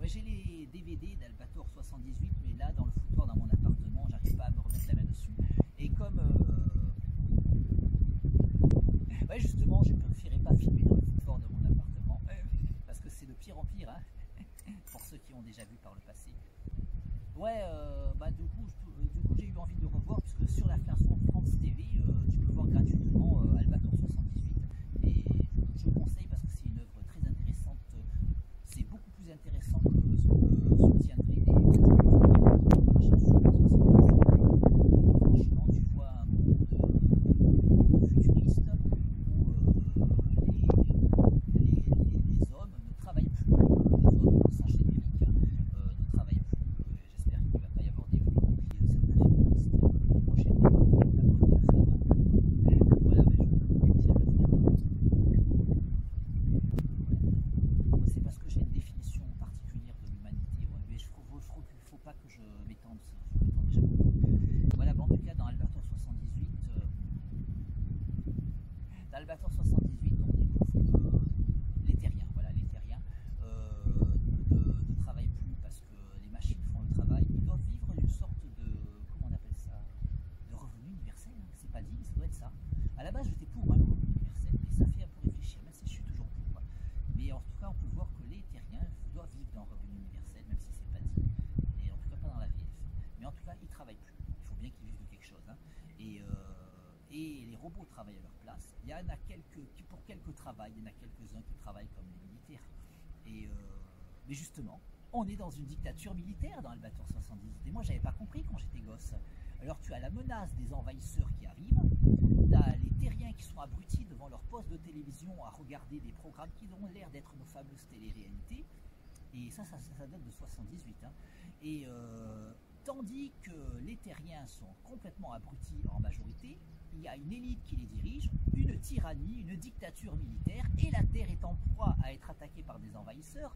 j'ai les DVD d'Albator 78, mais là dans le foutoir dans mon appartement, j'arrive pas à me remettre la main dessus. Et comme justement, je préférais pas filmer dans le foutoir de mon appartement, parce que c'est de pire en pire, hein, pour ceux qui ont déjà vu par le passé. Du coup j'ai eu envie de le revoir, puisque sur la plateforme France TV, tu peux voir gratuitement Albator 78, et je vous conseille parce que c'est une œuvre très intéressante. C'est beaucoup plus intéressant que ce que soutiendrait les franchement, tu vois un monde futuriste où les hommes ne travaillent plus, les hommes sans générique ne travaillent plus. J'espère qu'il ne va pas y avoir des gens qui certains féministes moi j'aime la bonne femme. Voilà, je c'est parce que j'ai une définition particulière de l'humanité, mais il ne faut pas que je m'étende déjà beaucoup. Voilà, en tout cas dans Albator 78, on découvre les terriens. Voilà, les terriens ne travaillent plus parce que les machines font le travail. Ils doivent vivre une sorte de, comment on appelle ça, de revenu universel, hein. C'est pas dit, mais ça doit être ça. À la base, j'étais pour le revenu universel, mais ça fait un peu réfléchir, même si je suis toujours pour. Mais en tout cas, on peut voir que les terriens doivent vivre dans le revenu universel, même si c'est pas dit, et en tout cas pas dans la VF. Mais en tout cas, ils travaillent plus. Il faut bien qu'ils vivent de quelque chose, hein. Et les robots travaillent à leur place. Il y en a pour quelques travails, il y en a quelques-uns qui travaillent comme les militaires. Mais justement, on est dans une dictature militaire dans Albator 78. Et moi, j'avais pas compris quand j'étais gosse. Alors tu as la menace des envahisseurs qui arrivent, tu as les terriens qui sont abrutis devant leur poste de télévision à regarder des programmes qui ont l'air d'être nos fameuses télé-réalités. Et ça date de 78. Hein. Et tandis que les terriens sont complètement abrutis en majorité, il y a une élite qui les dirige, une tyrannie, une dictature militaire, et la Terre est en proie à être attaquée par des envahisseurs.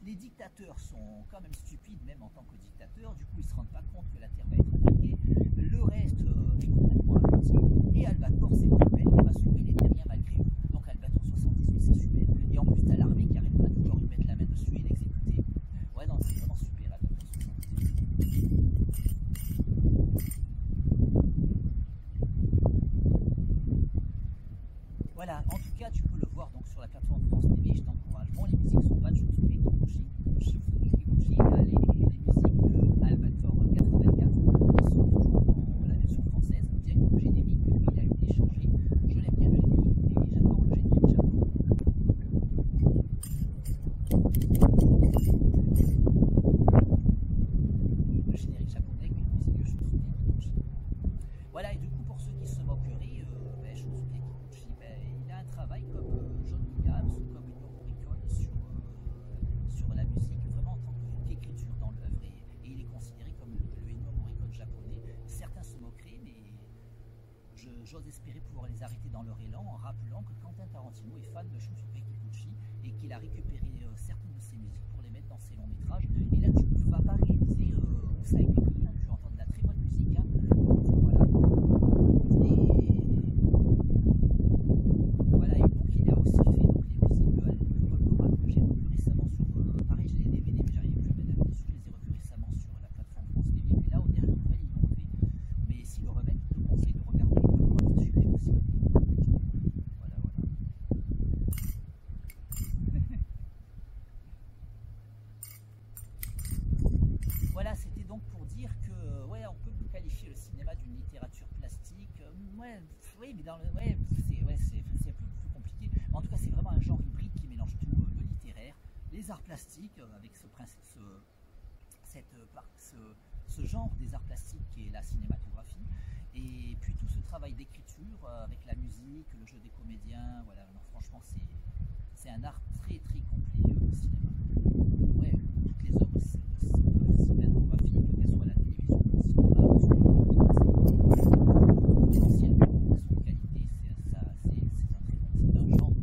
Les dictateurs sont quand même stupides, même en tant que dictateurs, du coup ils ne se rendent pas compte que la Terre va être attaquée. Le reste est complètement abruti, et Albator c'est Brummel qui va sauver les terriens malgré eux. Donc Albator 78 c'est super. Et en plus t'as l'armée qui n'arrête pas de vouloir lui mettre la main dessus et l'exécuter. Ouais, non, c'est vraiment super Albator 78. Voilà, en tout cas tu peux le voir donc sur la plateforme France TV, je t'encourage. Bon, les musiques sont pas de Shunsuke Kikuchi, les musiques de Albator 84 sont toujours dans la version française, bien que le générique lui il a été changé. Je l'aime bien le générique et j'adore le générique japonais. Le générique japonais avec une musique de Shunsuke Kikuchi. Voilà, et du coup pour ceux qui se moqueraient, Shunsuke Kikuchi, il a un travail comme John Williams ou comme Ennio Morricone sur la musique, vraiment en tant qu'écriture dans l'œuvre, et il est considéré comme le Ennio Morricone japonais. Certains se moqueraient, mais j'ose espérer pouvoir les arrêter dans leur élan en rappelant que Quentin Tarantino est fan de Shunsuke Kikuchi et qu'il a récupéré certaines de ses musiques pour les mettre dans ses longs métrages. Et là tu ne vas pas réaliser où ça a été pris, hein. Tu entends de la très bonne musique, hein. Voilà. Et donc il a aussi fait donc, les musiques de Alcool Moral que j'ai dire que ouais, on peut qualifier le cinéma d'une littérature plastique. Ouais, oui, mais c'est un peu plus compliqué. Mais en tout cas, c'est vraiment un genre hybride qui mélange tout, le littéraire, les arts plastiques, avec ce genre des arts plastiques qui est la cinématographie, et puis tout ce travail d'écriture avec la musique, le jeu des comédiens. Voilà, non, franchement, c'est un art très très complet, le cinéma. Ouais, toutes les œuvres cinématographiques, qu'elles soient à la télévision, au cinéma, au potentiellement, elles sont de qualité. C'est un genre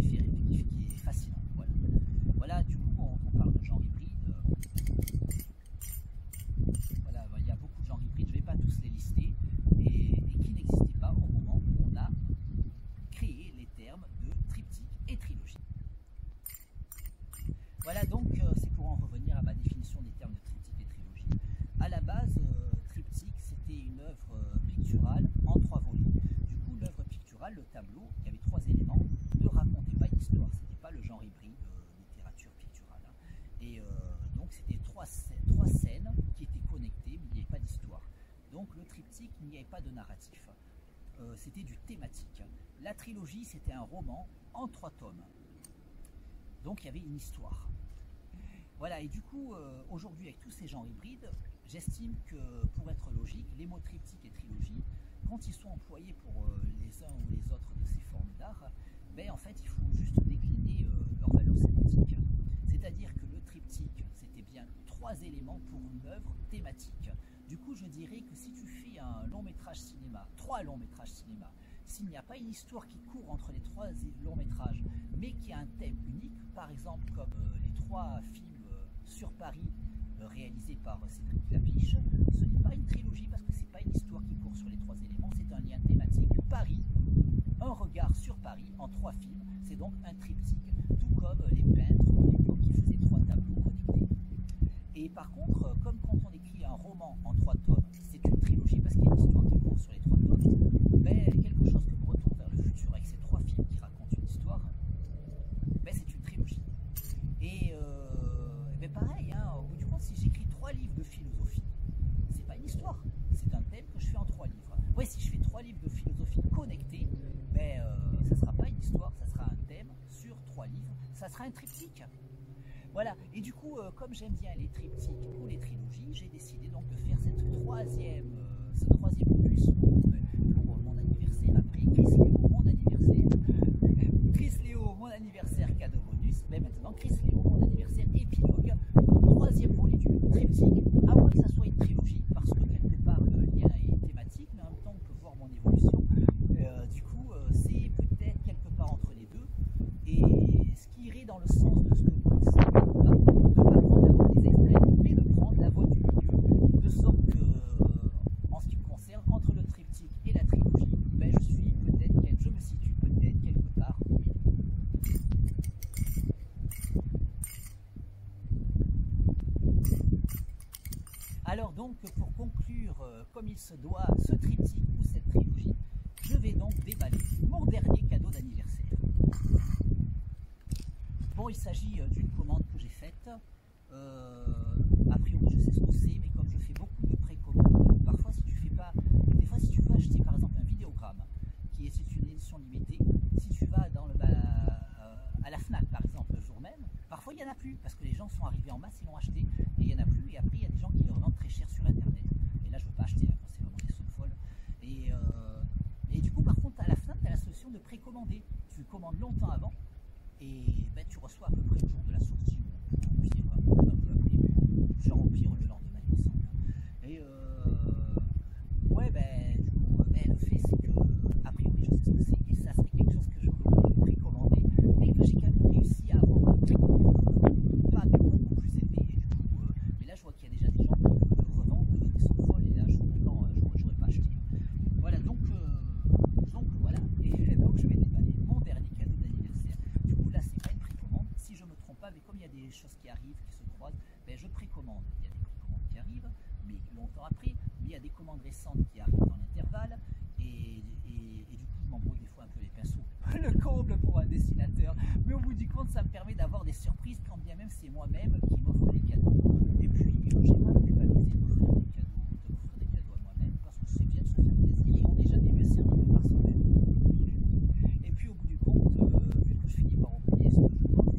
qui est fascinant. Voilà. Voilà, du coup, on parle de genre hybride. Voilà, il y a beaucoup de genres hybrides, je ne vais pas tous les lister, et qui n'existaient pas au moment où on a créé les termes de triptyque et trilogie. Voilà, donc c'est pour en revenir à ma définition des termes de triptyque et trilogie. À la base, triptyque, c'était une œuvre picturale en 3 volumes. Du coup, l'œuvre picturale, le tableau, qui avait 3 éléments, ne racontait pas une histoire. C'était pas le genre hybride littérature picturale. Hein. Et donc, c'était 3 scènes qui étaient connectées, mais il n'y avait pas d'histoire. Donc, le triptyque, il n'y avait pas de narratif. C'était du thématique. La trilogie, c'était un roman en 3 tomes. Donc, il y avait une histoire. Voilà, et du coup, aujourd'hui, avec tous ces genres hybrides, j'estime que pour être logique, les mots triptyque et trilogie, quand ils sont employés pour les uns ou les autres de ces formes d'art, ben, en fait, il faut juste décliner leur valeur sémantique. C'est-à-dire que le triptyque, c'était bien 3 éléments pour une œuvre thématique. Du coup, je dirais que si tu fais un long métrage cinéma, 3 longs métrages cinéma, s'il n'y a pas une histoire qui court entre les 3 longs métrages, mais qui a un thème unique, par exemple comme les 3 films sur Paris réalisés par Cédric Klapisch, ce n'est pas une trilogie parce que ce n'est pas une histoire qui court sur les 3 éléments, c'est un lien thématique. Paris, un regard sur Paris en 3 films, c'est donc un triptyque, tout comme les peintres de l'époque qui faisaient 3 tableaux connectés. Et par contre, comme quand on écrit un roman en 3 tomes, c'est une trilogie parce qu'il y a une histoire qui court sur les 3 tomes, ben, quelque chose comme Retour vers le futur avec ces 3 films qui racontent une histoire, ben, c'est une trilogie. Et ben pareil, hein, au bout du compte, si j'écris 3 livres de philosophie, c'est pas une histoire, c'est un thème que je fais en 3 livres. Ouais, si je fais 3 livres de philosophie connectés, ben, ça sera pas une histoire, ça sera un thème sur 3 livres, ça sera un triptyque. Voilà, et du coup, comme j'aime bien les triptyques ou les trilogies, j'ai décidé donc de faire ce troisième opus pour mon anniversaire, après Chris Léo, mon anniversaire. Chris Léo, mon anniversaire cadeau bonus, mais maintenant Chris Léo, mon anniversaire épilogue, 3e volet du triptyque, à moins que ça soit une trilogie, parce que quelque part le lien est thématique, mais en même temps on peut voir mon évolution. Du coup, c'est peut-être quelque part entre les deux, et ce qui irait dans le sens de ce que de ne pas prendre la voie des extrêmes, mais de prendre la voie du milieu, de sorte que, en ce qui me concerne, entre le triptyque et la trilogie, ben je me situe peut-être quelque part au milieu. Alors donc, pour conclure, comme il se doit, ce triptyque ou cette trilogie, je vais donc déballer mon dernier cadeau d'anniversaire. Bon, il s'agit d'une commande que j'ai faite. A priori, je sais ce que c'est, mais comme je fais beaucoup de précommandes, parfois, si tu veux acheter par exemple un vidéogramme, c'est une édition limitée, si tu vas à la Fnac par exemple le jour même, parfois il n'y en a plus parce que les gens sont arrivés en masse, ils l'ont acheté et il n'y en a plus. Et après, il y a des gens qui le revendent très cher sur internet. Et là, je ne veux pas acheter, hein, quand c'est vraiment des sommes folles. Et du coup, par contre, à la Fnac, tu as la solution de précommander. Tu commandes longtemps avant. Et ben, tu reçois à peu près le jour de la sortie, genre au pire le lendemain, il me semble. Et ouais, ben, du coup, le fait c'est que, a priori, je sais ce que c'est, et ça serait quelque chose que je voulais précommander, et que j'ai quand même réussi à avoir un prix pas beaucoup plus élevé, et du coup, mais là je vois qu'il y a déjà des gens qui le revendent des sommes folles, et là j'aurais pas acheté. Voilà, donc voilà, et donc je vais déballer mon dernier cadeau d'anniversaire. Du coup, là, c'est pas une précommande, si je me trompe pas, mais comme il y a des choses qui arrivent, qui se croisent, ben, je précommande. Il y a des précommandes qui arrivent, mais longtemps après, mais il y a des commandes récentes qui arrivent dans l'intervalle, et du coup, je m'embrouille des fois un peu les pinceaux. Le comble pour un dessinateur, mais au bout du compte, ça me permet d'avoir des surprises, quand bien même c'est moi-même qui m'offre les cadeaux. Et puis, j'ai pas de de m'offrir des cadeaux à moi-même, parce que c'est bien de se faire plaisir et on n'est jamais mieux servi que par soi-même. Et puis au bout du compte, vu que je finis par oublier ce que je m'offre,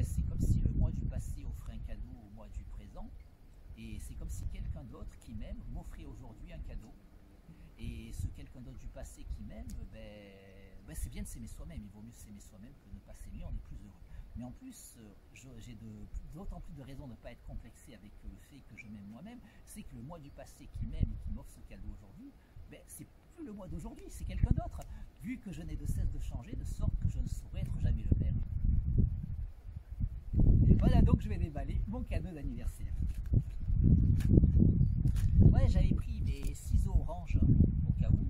c'est comme si le moi du passé offrait un cadeau au moi du présent, et c'est comme si quelqu'un d'autre qui m'aime m'offrait aujourd'hui un cadeau. Et ce quelqu'un d'autre du passé qui m'aime, c'est bien de s'aimer soi-même. Il vaut mieux s'aimer soi-même que de ne pas s'aimer, on est plus heureux. Mais en plus, j'ai d'autant plus de raisons de ne pas être complexé avec le fait que je m'aime moi-même, c'est que le moi du passé qui m'aime et qui m'offre ce cadeau aujourd'hui, c'est plus le moi d'aujourd'hui, c'est quelqu'un d'autre, vu que je n'ai de cesse de changer, de sorte que je ne saurais être jamais le même. Et voilà, donc je vais déballer mon cadeau d'anniversaire. Ouais, j'avais pris mes ciseaux orange au cas où.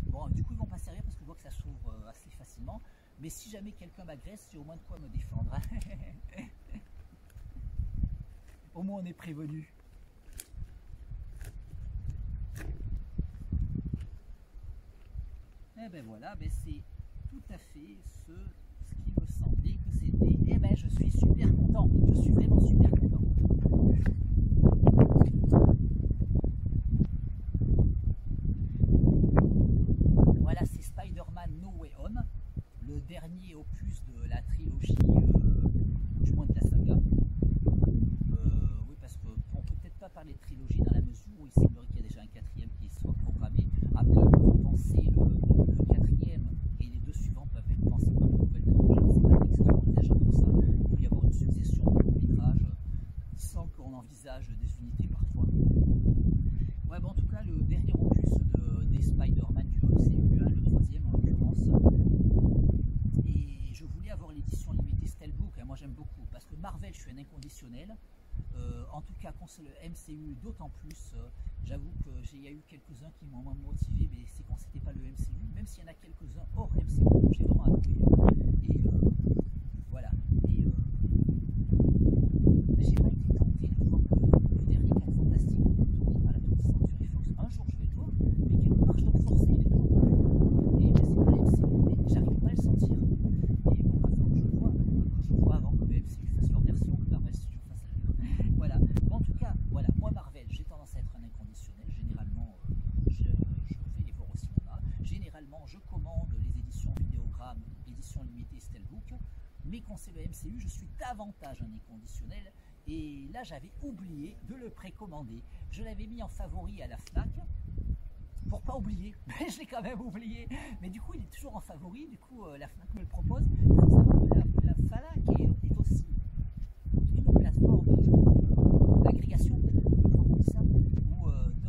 Bon, du coup, ils vont pas servir parce que je vois que ça s'ouvre assez facilement. Mais si jamais quelqu'un m'agresse, j'ai au moins de quoi me défendre. Au moins, on est prévenu. Et ben voilà, c'est tout à fait ce qui me semblait que c'était. Et ben, je suis super content. Je suis vraiment super content. Voilà, c'est Spider-Man No Way Home, le dernier opus de la trilogie, du moins de la saga. Oui, parce qu'on ne peut peut-être pas parler de trilogie dans la mesure où il semblerait qu'il y a déjà un quatrième qui soit programmé. Après, on peut penser le quatrième et les deux suivants peuvent être pensés comme une nouvelle trilogie. C'est pas dit que ça soit envisagé comme ça. Il peut y avoir une succession de courts-métrages sans qu'on envisage des unités parfois. Ouais, en tout cas, le dernier opus des Spider-Man du MCU, le troisième en l'occurrence. Et je voulais avoir l'édition limitée Steelbook, moi j'aime beaucoup, parce que Marvel, je suis un inconditionnel. En tout cas, quand c'est le MCU, d'autant plus. J'avoue qu'il y a eu quelques-uns qui m'ont motivé, mais c'est quand c'était pas le MCU, même s'il y en a quelques-uns hors MCU, j'ai vraiment adoré. Et voilà. Et j'ai pas été tenté de voir le dernier 4 Fantastique tourné par la toute Century Fox. Un jour je vais le voir, mais quelque part je dois me forcer, j'ai toujours voulu. Et c'est pas le MCU, mais j'arrive pas à le sentir. Et bon, il va falloir que je vois avant que le MCU fasse leur version, que Marvel Studios fasse la leur. Voilà. Bon, en tout cas, voilà, moi Marvel, j'ai tendance à être un inconditionnel. Généralement, je vais les voir au cinéma. Généralement, je commande les éditions Vidéogramme, édition limitée Steelbook. Mais quand c'est le MCU, je suis davantage un inconditionnel. Et là, j'avais oublié de le précommander. Je l'avais mis en favori à la FNAC. Pour pas oublier, mais je l'ai quand même oublié. Mais du coup, il est toujours en favori. Du coup, la FNAC me le propose. Il faut savoir que la FNAC est aussi une plateforme d'agrégation, où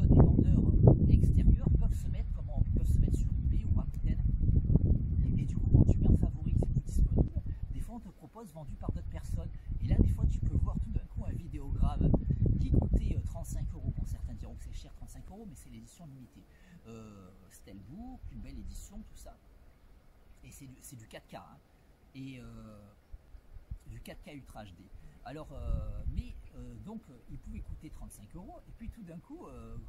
des vendeurs extérieurs peuvent se mettre sur eBay ou Rakuten. Et du coup, quand tu mets en favori que c'est plus disponible, des fois on te propose vendu par d'autres personnes. Et là, des fois, tu peux voir tout d'un coup un vidéogramme qui coûtait 35 €. Bon, certains diront que c'est cher, 35 €, mais c'est l'édition limitée. Steelbook, une belle édition, tout ça. Et c'est du 4K. Hein. Et du 4K Ultra HD. Alors, donc, il pouvait coûter 35 €. Et puis tout d'un coup,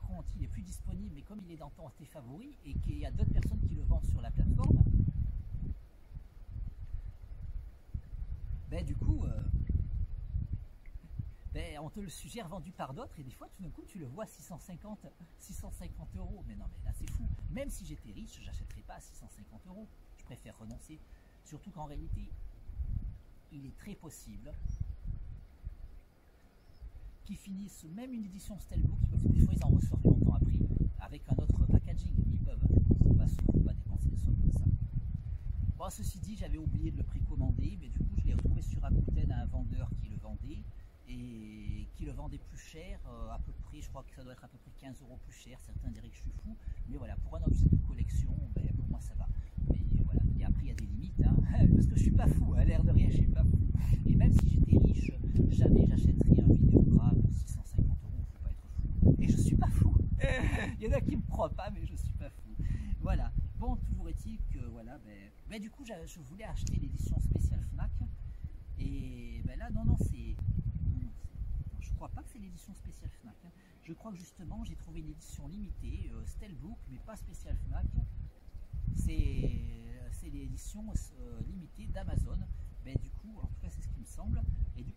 quand il est plus disponible, mais comme il est dans tes favoris et qu'il y a d'autres personnes qui le vendent sur la plateforme, du coup, on te le suggère vendu par d'autres et des fois tout d'un coup tu le vois à 650 €. Mais non, mais là c'est fou. Même si j'étais riche, j'achèterais pas à 650 €. Je préfère renoncer. Surtout qu'en réalité, il est très possible qu'ils finissent même une édition Steelbook. Des fois ils en ressortent longtemps après avec un autre packaging. Ils peuvent. Il ne faut pas dépenser des sommes comme ça. Bon, ceci dit, j'avais oublié de le précommander, mais du coup je l'ai retrouvé sur Rakuten à un vendeur qui le vendait. Et qui le vendait plus cher, à peu près, je crois que ça doit être à peu près 15 € plus cher. Certains diraient que je suis fou, mais voilà, pour un objet de collection, pour moi ça va. Mais voilà, et après il y a des limites, hein, parce que je suis pas fou, à l'air de rien, je suis pas fou. Et même si j'étais riche, jamais j'achèterais un vidéogramme de 650 €, faut pas être fou. Et je suis pas fou. Il y en a qui me croient pas, mais je suis pas fou. Voilà. Bon, toujours est-il que voilà, du coup je voulais acheter l'édition spéciale FNAC. Et là, non, c'est. Je crois pas que c'est l'édition spéciale FNAC. Hein. Je crois que justement j'ai trouvé une édition limitée, Steelbook, mais pas spéciale FNAC. C'est l'édition limitée d'Amazon. Du coup, en tout cas c'est ce qui me semble.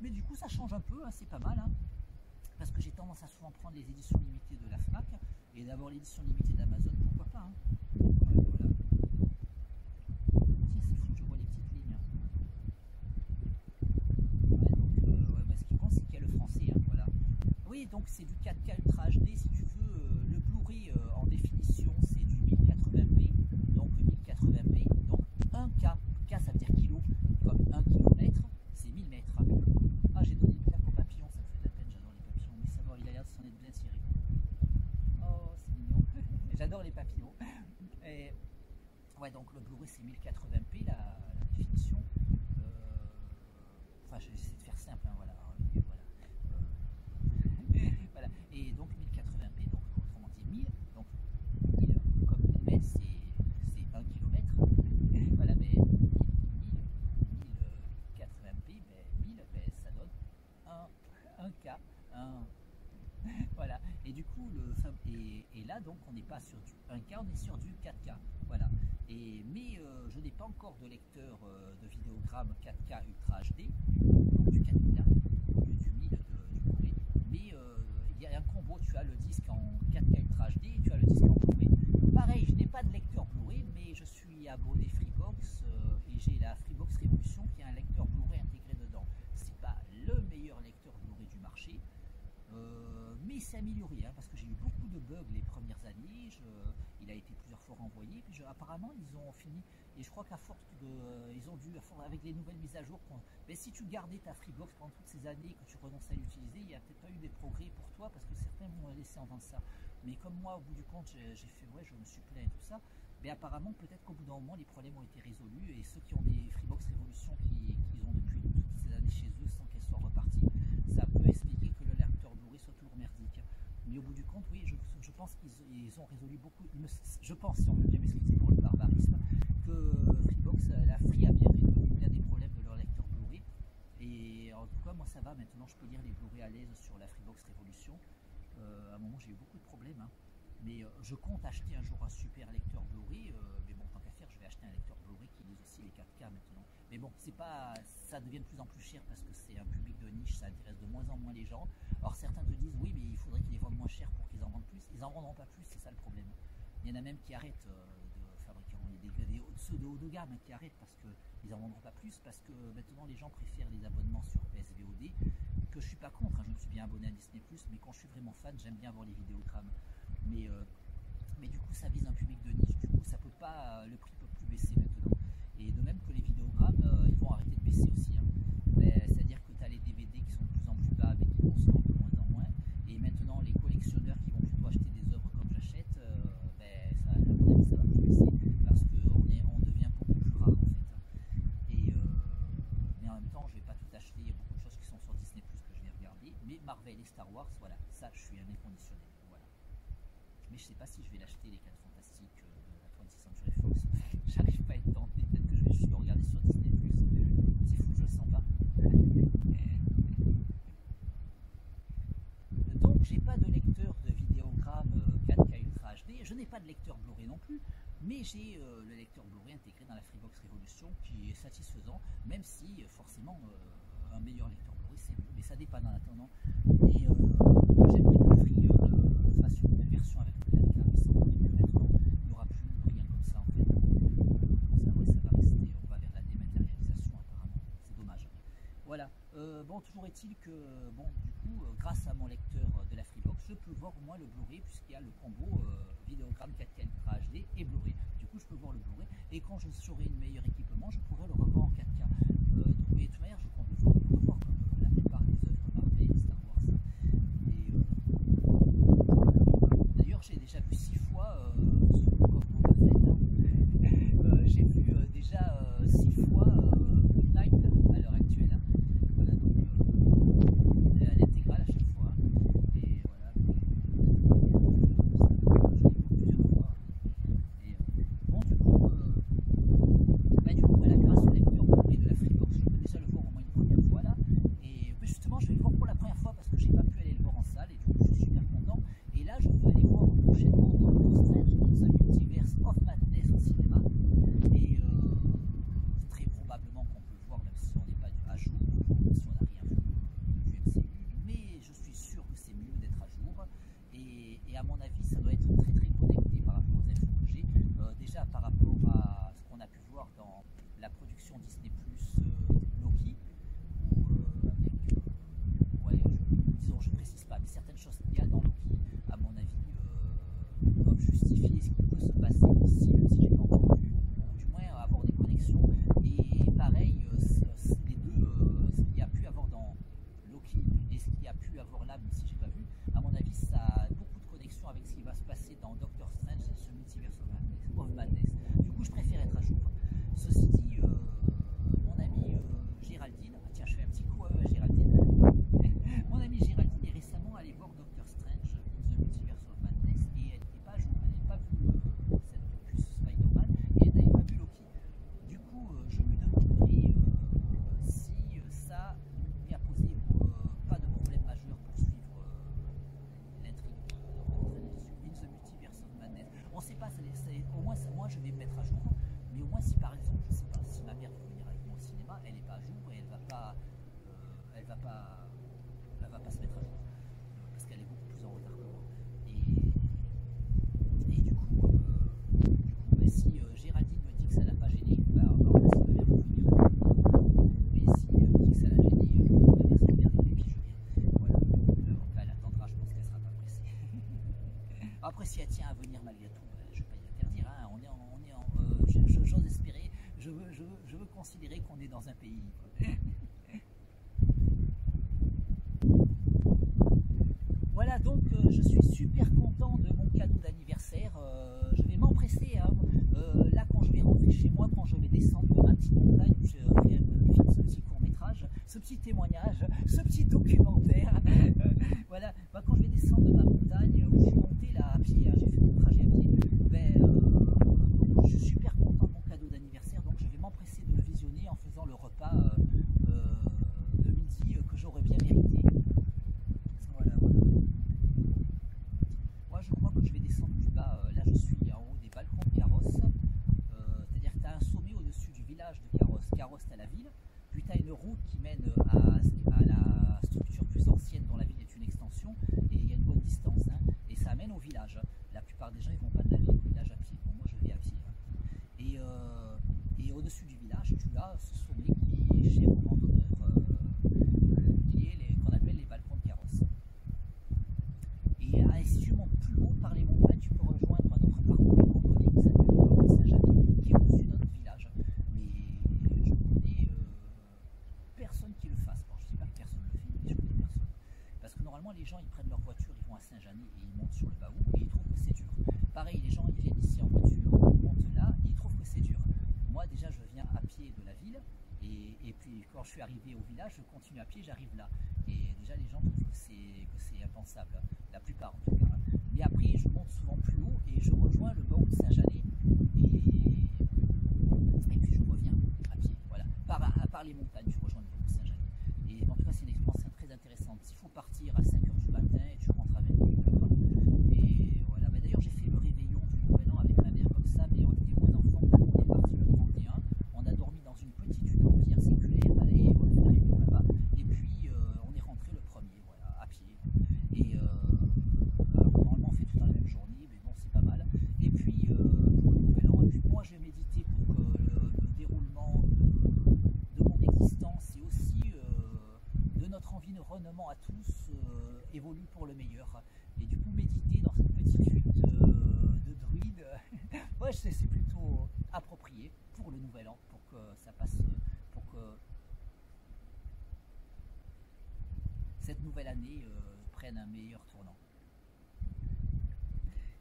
Mais du coup ça change un peu, hein, c'est pas mal. Hein. parce que j'ai tendance à souvent prendre les éditions limitées de la FNAC, et d'avoir l'édition limitée d'Amazon, pourquoi pas, hein. Ouais, voilà. Tiens, c'est fou, je vois les petites lignes. Ouais, donc, ouais, bah, ce qui compte, c'est qu'il y a le français, hein, voilà. Oui, donc c'est du 4K Ultra HD, si tu veux. Le Blu-ray en définition, c'est du 1080p, donc 1080p, donc 1K, K ça veut dire kilo, comme 1 km, c'est 1000 mètres. Ah, j'ai donné une claque au papillon, ça me fait de la peine, j'adore les papillons, mais ça va, il a l'air de s'en être bien tiré. Oh, c'est mignon, j'adore les papillons. Et, ouais, donc le Blu-ray c'est 1080p, la définition. Enfin, j'essaie de faire simple, hein, voilà. Voilà. Voilà. Et donc 1080p, donc autrement dit 1000, donc 1000, comme 1000 mètres c'est 1 km. Voilà, mais 1080p, ben, 1000, ben, ça donne 1K. Voilà. Et du coup, et là, donc, on n'est pas sur du 1K, on est sur du 4K. Voilà. Mais je n'ai pas encore de lecteur de vidéogramme 4K Ultra HD, donc du 4K, au lieu du 1000 du Blu-ray. Mais il y a un combo, tu as le disque en 4K Ultra HD et tu as le disque en Blu-ray. Pareil, je n'ai pas de lecteur Blu-ray, mais je suis abonné Freebox et j'ai la Freebox Révolution qui a un lecteur Blu-ray intégré dedans. C'est pas le meilleur lecteur Blu-ray du marché, mais c'est amélioré, hein, parce que j'ai eu beaucoup de bugs les premières années. Il a été plusieurs fois renvoyé, puis apparemment ils ont fini, et je crois qu'à force ils ont dû, avec les nouvelles mises à jour, mais si tu gardais ta Freebox pendant toutes ces années et que tu renonçais à l'utiliser, il n'y a peut-être pas eu des progrès pour toi, parce que certains m'ont laissé entendre ça. Mais comme moi, au bout du compte, j'ai fait, ouais, je me suis plaint et tout ça, mais apparemment, peut-être qu'au bout d'un moment, les problèmes ont été résolus, et ceux qui ont des Freebox Révolution qu'ils ont depuis toutes ces années chez eux sans qu'elles soient reparties, ça peut expliquer que le lecteur Blu-ray soit toujours merdique. Mais au bout du compte, oui, je pense qu'ils ont résolu beaucoup. Je pense, si on veut bien m'excuser pour le barbarisme, que Freebox, la Free a bien résolu bien des problèmes de leur lecteur Blu-ray. Et en tout cas, moi ça va. Maintenant, je peux lire les Blu-ray à l'aise sur la Freebox Révolution. À un moment, j'ai eu beaucoup de problèmes, hein. Mais je compte acheter un jour un super lecteur Blu-ray. Mais bon, tant qu'à faire, je vais acheter un lecteur Blu-ray qui lise aussi les 4K maintenant. Mais bon, c'est pas, ça devient de plus en plus cher parce que c'est un public de niche, ça intéresse de moins en moins les gens. Alors certains te disent oui, mais il faudrait qu'ils les vendent moins cher pour qu'ils en vendent plus. Ils en vendront pas plus, c'est ça le problème. Il y en a même qui arrêtent de fabriquer ceux de haut de gamme, hein, qui arrêtent parce qu'ils en vendront pas plus, parce que maintenant les gens préfèrent les abonnements sur PSVOD, que je suis pas contre, hein, je me suis bien abonné à Disney+, mais quand je suis vraiment fan, j'aime bien voir les vidéogrammes. Mais du coup ça vise un public de niche, du coup ça peut pas, le prix peut plus baisser maintenant. Et de même que les vidéogrammes, ils vont arrêter de baisser aussi, hein. C'est-à-dire que tu as les DVD qui sont de plus en plus bas, mais qui vont se vendre de moins en moins. Et maintenant, les collectionneurs qui vont plutôt acheter des œuvres comme j'achète, ça, à mon avis, ça va plus baisser parce qu'on devient beaucoup plus rare en fait. Mais en même temps, je ne vais pas tout acheter. Il y a beaucoup de choses qui sont sur Disney Plus que je vais regarder. Mais Marvel et Star Wars, voilà, ça, je suis un inconditionnel. Voilà. Mais je ne sais pas si je vais l'acheter, les 4 Fantastiques de la 20th Century Fox. J'arrive pas à être tenté. Peut-être que je vais juste le regarder sur Disney Plus. C'est fou, je le sens pas. Donc j'ai pas de lecteur de vidéogramme 4K Ultra HD, je n'ai pas de lecteur Blu-ray non plus, mais j'ai le lecteur Blu-ray intégré dans la Freebox Révolution qui est satisfaisant, même si forcément un meilleur lecteur Blu-ray c'est mieux, mais ça dépanne en attendant. Et j'aimerais que le Free fasse une nouvelle version avec le 4K, mais sans doute que maintenant il n'y aura plus rien comme ça en fait. Ça, ouais, ça va rester, on va vers la dématérialisation apparemment, c'est dommage. Voilà, bon, toujours est-il que, bon, du coup, grâce à mon lecteur de la Freebox, je peux voir au moins le Blu-ray, puisqu'il y a le combo vidéogramme 4K Ultra HD et Blu-ray. Du coup, je peux voir le Blu-ray, et quand je saurai un meilleur équipement, je pourrai le revoir en 4K. Et de toute manière, je compte le revoir comme la plupart des œuvres Marvel et Star Wars. Et d'ailleurs, j'ai déjà vu 6 fois ce coffre Boba Fett, hein. J'ai vu déjà 6 fois Good Night à l'heure actuelle, hein. Voilà, donc à l'intégrale à chaque fois, hein. Et voilà, je l'ai vu plusieurs fois. Et bon, du coup, voilà, grâce au lecteur Blu-ray de la Freebox, je peux déjà le voir au moins une première fois là. Et justement, je vais le voir pour la première fois parce que j'ai pas pu aller le voir en salle, et du coup, je suis super content. Et là, je veux aller voir prochainement Doctor Strange in the Multiverse of Madness au cinéma. Et très probablement qu'on peut le voir même si on n'est pas à jour, si on n'a rien vu du MCU, mais je suis sûr que c'est elle va pas se mettre à dos, parce qu'elle est beaucoup plus en retard que moi. Et du coup, mais si Géraldine me dit que ça l'a pas gêné, bah, on va laisser ma mère revenir. Et si elle me dit que ça l'a gêné, on va laisser ma mère et puis je viens. Voilà. Enfin, elle attendra, je pense qu'elle sera pas pressée. Après, si elle tient à venir malgré tout, je ne vais pas y interdire. Hein. J'ose espérer, je veux considérer qu'on est dans un pays libre. Voilà, donc je suis super content de mon cadeau d'anniversaire. Je vais m'empresser. Hein. Là, quand je vais rentrer chez moi, quand je vais descendre de ma petite montagne, je fais ce petit court-métrage, ce petit témoignage, ce petit documentaire. Voilà, bah, quand je vais descendre de ma montagne, où je suis monté là à pied, hein, j'ai fait des trajets à pied, ben, donc, je suis super content de mon cadeau d'anniversaire, donc je vais m'empresser de le visionner en faisant le repas de midi que j'aurais bien mérité. Voilà, voilà. Moi, je crois que je vais descendre plus bas. Là, je suis en haut des balcons de Carros. C'est-à-dire que tu as un sommet au-dessus du village de Carros. Carros, tu as la ville. Puis tu as une route qui mène à la structure plus ancienne dont la ville est une extension. Et il y a une bonne distance. Hein, et ça amène au village. La plupart des gens ils vont pas de la ville au village à pied. Bon, moi, je vais à pied. Hein. Et au-dessus du village, tu as ce sommet qui est chez aux randonneurs, qu'on appelle les balcons de Carros. Et si tu montes plus haut par les montagnes, tu peux rejoindre un autre parcours de randonnée qui s'appelle le Parcours Saint-Jean, qui est au-dessus de notre village. Mais je connais personne qui le fasse. Bon, je ne dis pas que personne le fait, mais je connais personne. Parce que normalement, les gens ils prennent leur voiture, ils vont à Saint-Jean et ils montent sur le Baou et ils trouvent que c'est dur. Pareil, les gens ils viennent ici en voiture, montent là et ils trouvent que c'est dur. Moi, déjà, je viens à pied de la ville. Et puis quand je suis arrivé au village, je continue à pied, j'arrive là. Et déjà les gens trouvent que c'est impensable, la plupart en tout cas. Mais après je monte souvent plus haut et je rejoins le Baou de Saint-Janet et puis je reviens à pied. Voilà. Par les montagnes, je rejoins le Baou de Saint-Janet. Et en tout cas c'est une expérience très intéressante. Il faut partir à 5h du matin et tu rentres à 21h. Et voilà, bah, d'ailleurs j'ai fait le réveillon du Nouvel An avec ma mère comme ça, mais on était moins en forme, on est parti le 31. On a dormi dans une petite hutte en pierre séculaire et on a fait la réunion là-bas. Et puis on est rentré le premier, voilà, à pied. Et alors normalement on fait tout dans la même journée, mais bon c'est pas mal. Et puis pour le nouvel an, et puis moi j'ai médité pour que le déroulement de mon existence et aussi de notre environnement à tous évolue pour le meilleur. Et du coup méditer dans cette petite hutte de druide, ouais, c'est plutôt approprié pour le nouvel an, pour que ça passe, pour que cette nouvelle année prenne un meilleur tournant.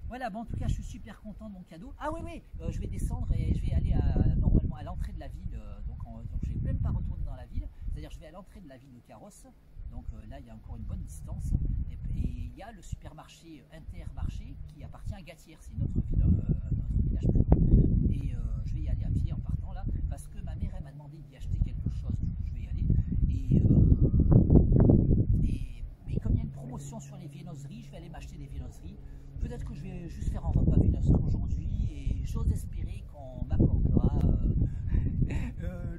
Voilà, bon en tout cas je suis super content de mon cadeau. Ah oui, oui, je vais descendre et je vais aller normalement à l'entrée de la ville, donc je ne vais même pas retourner dans la ville, c'est-à-dire je vais à l'entrée de la ville de Carros, donc là il y a encore une bonne distance, et il y a le supermarché Intermarché qui appartient à Gatière, c'est notre village plus haut. Et je vais y aller à pied en partant là, parce que ma mère elle m'a demandé d'y acheter quelque chose, du coup je vais y aller. Mais comme il y a une promotion sur les viennoiseries, je vais aller m'acheter des viennoiseries. Peut-être que je vais juste faire un repas viennoiserie aujourd'hui et j'ose espérer qu'on m'accordera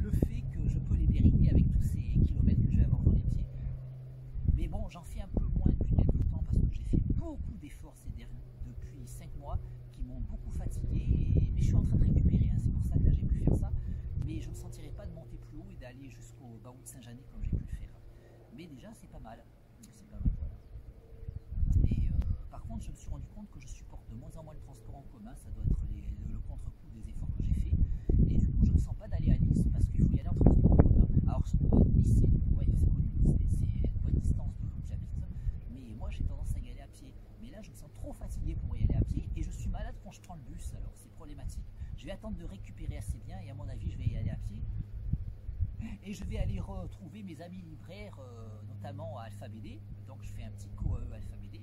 le fait que je peux les mériter avec tous ces kilomètres que je vais avoir dans les pieds. Mais bon, j'en fais un peu moins depuis quelques temps parce que j'ai fait beaucoup d'efforts depuis 5 mois qui m'ont beaucoup fatigué. Mais je suis en train de récupérer, hein, c'est pour ça que là j'ai pu faire ça. Mais je ne me sentirais pas de monter plus haut et d'aller jusqu'au Baou de Saint-Janet comme j'ai pu le faire. Mais déjà c'est pas mal. C'est pas mal, voilà. Et par contre, je me suis rendu compte que je supporte de moins en moins le transport en commun. Ça doit être le contre-coup des efforts que j'ai fait. Et du coup, je ne me sens pas d'aller à Nice parce qu'il faut y aller en transport en commun. Alors, Nice, ouais, c'est connu, c'est une bonne distance de où j'habite. Mais moi, j'ai tendance à y aller à pied. Mais là, je me sens trop fatigué pour y aller à pied. Et je suis malade quand je prends le bus. Alors, c'est problématique. Je vais attendre de récupérer assez bien. Et à mon avis, je vais y aller à pied. Et je vais aller retrouver mes amis libraires, notamment à Alpha BD. Donc, je fais un petit co-AE Alpha BD.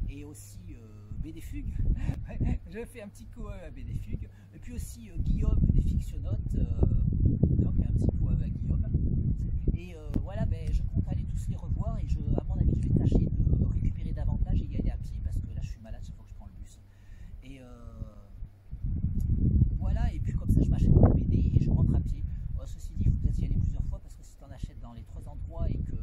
Et aussi BD Fugue. Je fais un petit co-AE à BD Fugue. Et puis aussi Guillaume des Fictionnautes. Donc un petit co-AE à Guillaume. Et voilà, ben, je compte aller tous les revoir. Et à mon avis, je vais tâcher de récupérer davantage et y aller à pied parce que là, je suis malade chaque fois que je prends le bus. Et voilà, et puis comme ça, je m'achète mon BD et je rentre à pied. Ceci dit, il faut peut-être y aller plusieurs fois parce que si tu en achètes dans les 3 endroits et que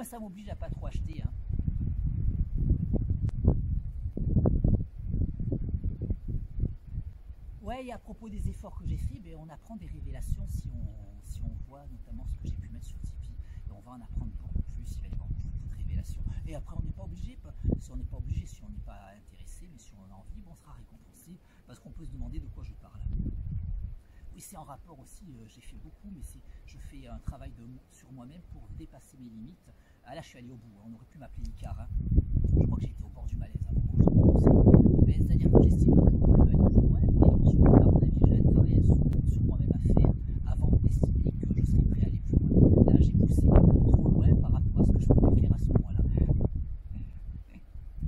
moi, ça m'oblige à pas trop acheter. Hein. Ouais, et à propos des efforts que j'ai faits, ben, on apprend des révélations si on voit notamment ce que j'ai pu mettre sur Tipeee. Et on va en apprendre beaucoup plus, il va y avoir beaucoup de révélations. Et après, on n'est pas obligé, si on n'est pas obligé, si on n'est pas intéressé, mais si on a envie, bon, on sera récompensé parce qu'on peut se demander de quoi je parle. Oui, c'est en rapport aussi, j'ai fait beaucoup, mais je fais un travail sur moi-même pour dépasser mes limites. Ah là, je suis allé au bout, hein. On aurait pu m'appeler Icar. Hein. Je crois que j'étais au bord du malaise à un moment. C'est-à-dire que j'estime que je peux aller plus loin, mais je n'ai pas, à mon avis, j'ai un travail sur moi-même à faire avant d'estimer que je serais prêt à aller plus loin. Là, j'ai poussé trop loin par rapport à ce que je pouvais faire à ce moment-là.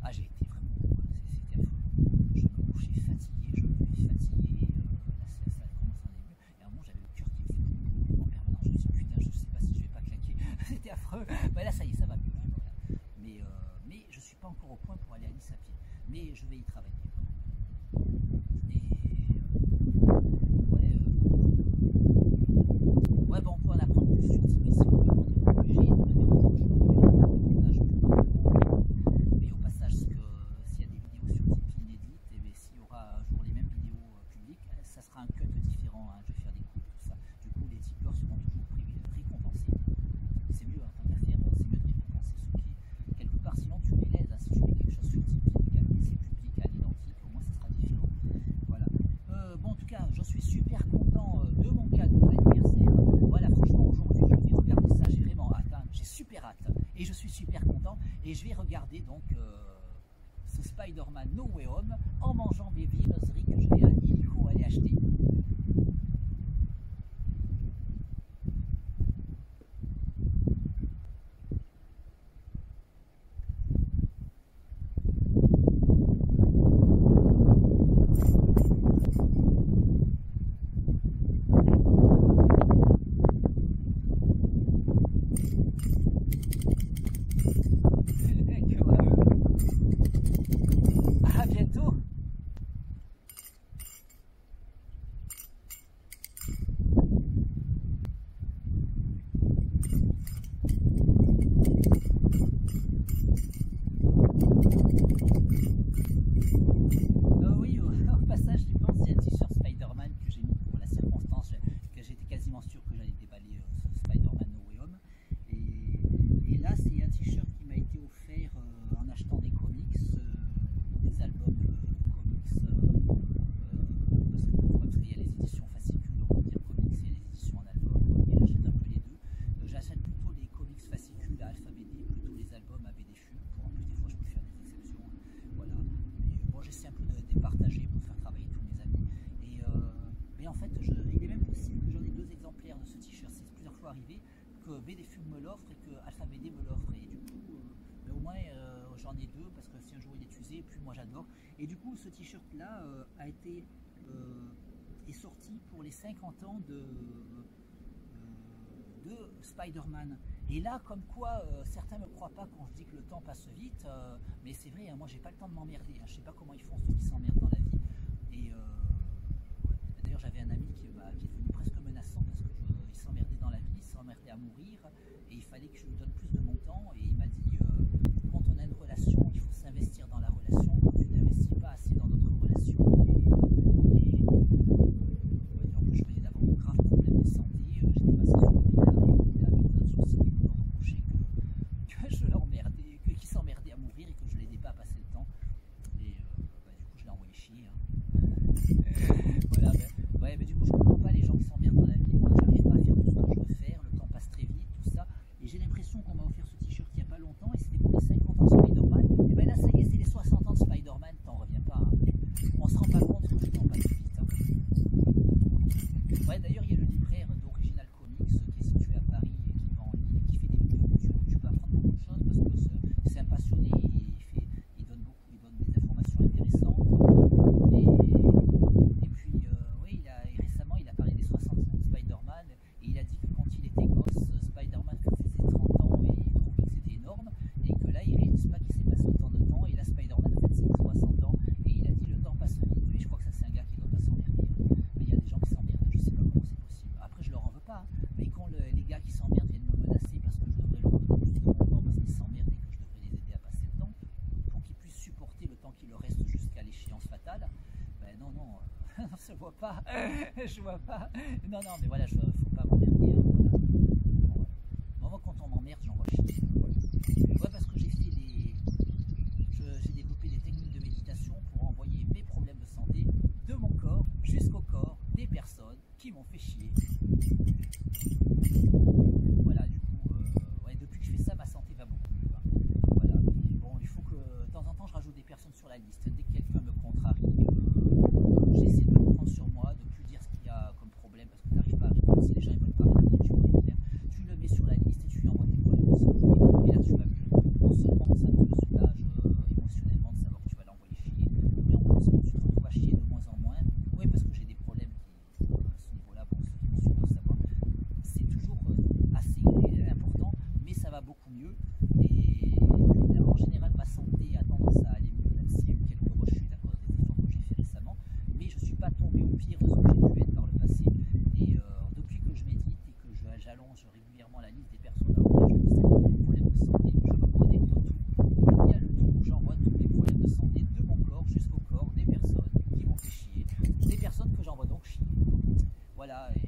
Ah, j'ai été vraiment, c'était affreux. Je me couchais fatigué, je me levais fatigué, ça commence à aller mieux. Et à un moment, j'avais le cœur qui faisait boum en permanence. Je me suis dit, putain, je sais pas si je vais pas claquer. C'était affreux. Bah là, ça y est, ça va mieux. Hein, voilà. Mais je suis pas encore au point pour aller à Nice à pied. Mais je vais y travailler. Ouais, bon, on peut en apprendre plus sur Tipeee si on veut, on n'est pas obligé de venir au jour. Mais au passage, s'il y a des vidéos sur Tipeee inédites, et bien s'il y aura un jour les mêmes vidéos publiques, ça sera un cut différent. Hein, je vais faire des coupes, tout ça. Du coup, les tipeurs seront toujours récompensés. C'est mieux, hein, tant qu'à faire, c'est mieux de récompenser ceux qui. Quelque part, sinon tu les lèses. Hein, si tu mets quelque chose sur Tipeee, c'est public à l'identique, au moins ça sera différent. Voilà. Bon, en tout cas, je suis super content de mon cadeau d'anniversaire. Voilà, franchement, aujourd'hui, je vais regarder ça. J'ai vraiment hâte. Hein. J'ai super hâte. Et je suis super content. Et je vais regarder donc ce Spider-Man No Way Home en mangeant mes viennoiseries que je vais à Illico aller acheter. À bientôt. Oui, au passage, j'y pense, il y a un t-shirt Spider-Man que j'ai mis pour la circonstance, que j'étais quasiment sûr que j'allais déballer ce Spider-Man No Way Home. Et là, c'est un t-shirt qui m'a été offert en achetant des comics, des albums comics, parce qu'il y a les éditions fascicules, on peut dire comics, et les éditions en album, et j'achète un peu les deux. J'achète plutôt les comics fascicules à Alpha BD, plutôt les albums à BD Full, en plus des fois je peux faire des exceptions, voilà. Mais bon, j'essaie un peu de départager pour faire travailler tous mes amis. Mais en fait, il est même possible que j'en ai 2 exemplaires de ce t-shirt, c'est plusieurs fois arrivé, que BD Full me l'offre et que Alpha BD me l'offre. Et du coup, au moins j'en ai 2 parce que si un jour il est usé, puis moi j'adore. Et du coup, ce t-shirt là est sorti pour les 50 ans de Spider-Man. Et là, comme quoi, certains ne me croient pas quand je dis que le temps passe vite, mais c'est vrai, hein, moi j'ai pas le temps de m'emmerder. Hein, je sais pas comment ils font ceux qui s'emmerdent dans la vie. Et d'ailleurs, j'avais un ami qui est devenu presque menaçant parce qu'il s'emmerdait dans la vie, il s'emmerdait à mourir, et il fallait que je lui donne plus de mon temps. Et il m'a dit quand on a une relation, il faut s'investir dans la relation. Quand tu n'investis pas assez dans notre relation, donc je venais d'avoir de graves problèmes de santé, j'étais passé sur l'hôpital et il avait d'autres soucis, il me reprochait que je l'emmerdais, qu'il s'emmerdait à mourir et que je l'aidais pas à passer le temps. Et du coup, je l'ai envoyé chier. On se voit pas, je vois pas. Non, non, mais voilà, faut pas m'emmerder. Hein. Vraiment, quand on m'emmerde, j'envoie chier. Ouais, parce que j'ai développé des techniques de méditation pour envoyer mes problèmes de santé de mon corps jusqu'au corps des personnes qui m'ont fait chier. Voilà, du coup, ouais, depuis que je fais ça, ma santé va beaucoup mieux. Hein. Voilà, mais bon, il faut que de temps en temps, je rajoute des personnes sur la liste. Dès que quelqu'un me contrarie, j'essaie de le prendre sur moi, de plus dire ce qu'il y a comme problème parce que tu n'arrives pas à répondre. Si les gens ne veulent pas répondre, tu le mets sur la liste et tu lui envoies tes problèmes de santé. Et là, tu vas mieux. Non seulement ça te soulage émotionnellement de savoir que tu vas l'envoyer chier, mais en plus, quand tu te retrouves à chier de moins en moins, oui, parce que j'ai des problèmes qui, à ce niveau-là, bon, ceux qui me suivent doivent savoir, c'est toujours assez important, mais ça va beaucoup mieux. Et en général, ma santé a tendance à aller mieux, même s'il y a eu quelques rechutes à cause des efforts que j'ai fait récemment. Mais je ne suis pas tombé au pire de ce que j'ai pu être par le passé. Et depuis que je médite et que j'allonge régulièrement la liste des personnes à laquelle je dis des problèmes de santé, je me connecte tout. Il y a le tout, j'envoie tous les problèmes de santé de mon corps jusqu'au corps des personnes qui m'ont fait chier, des personnes que j'envoie donc chier. Voilà. Et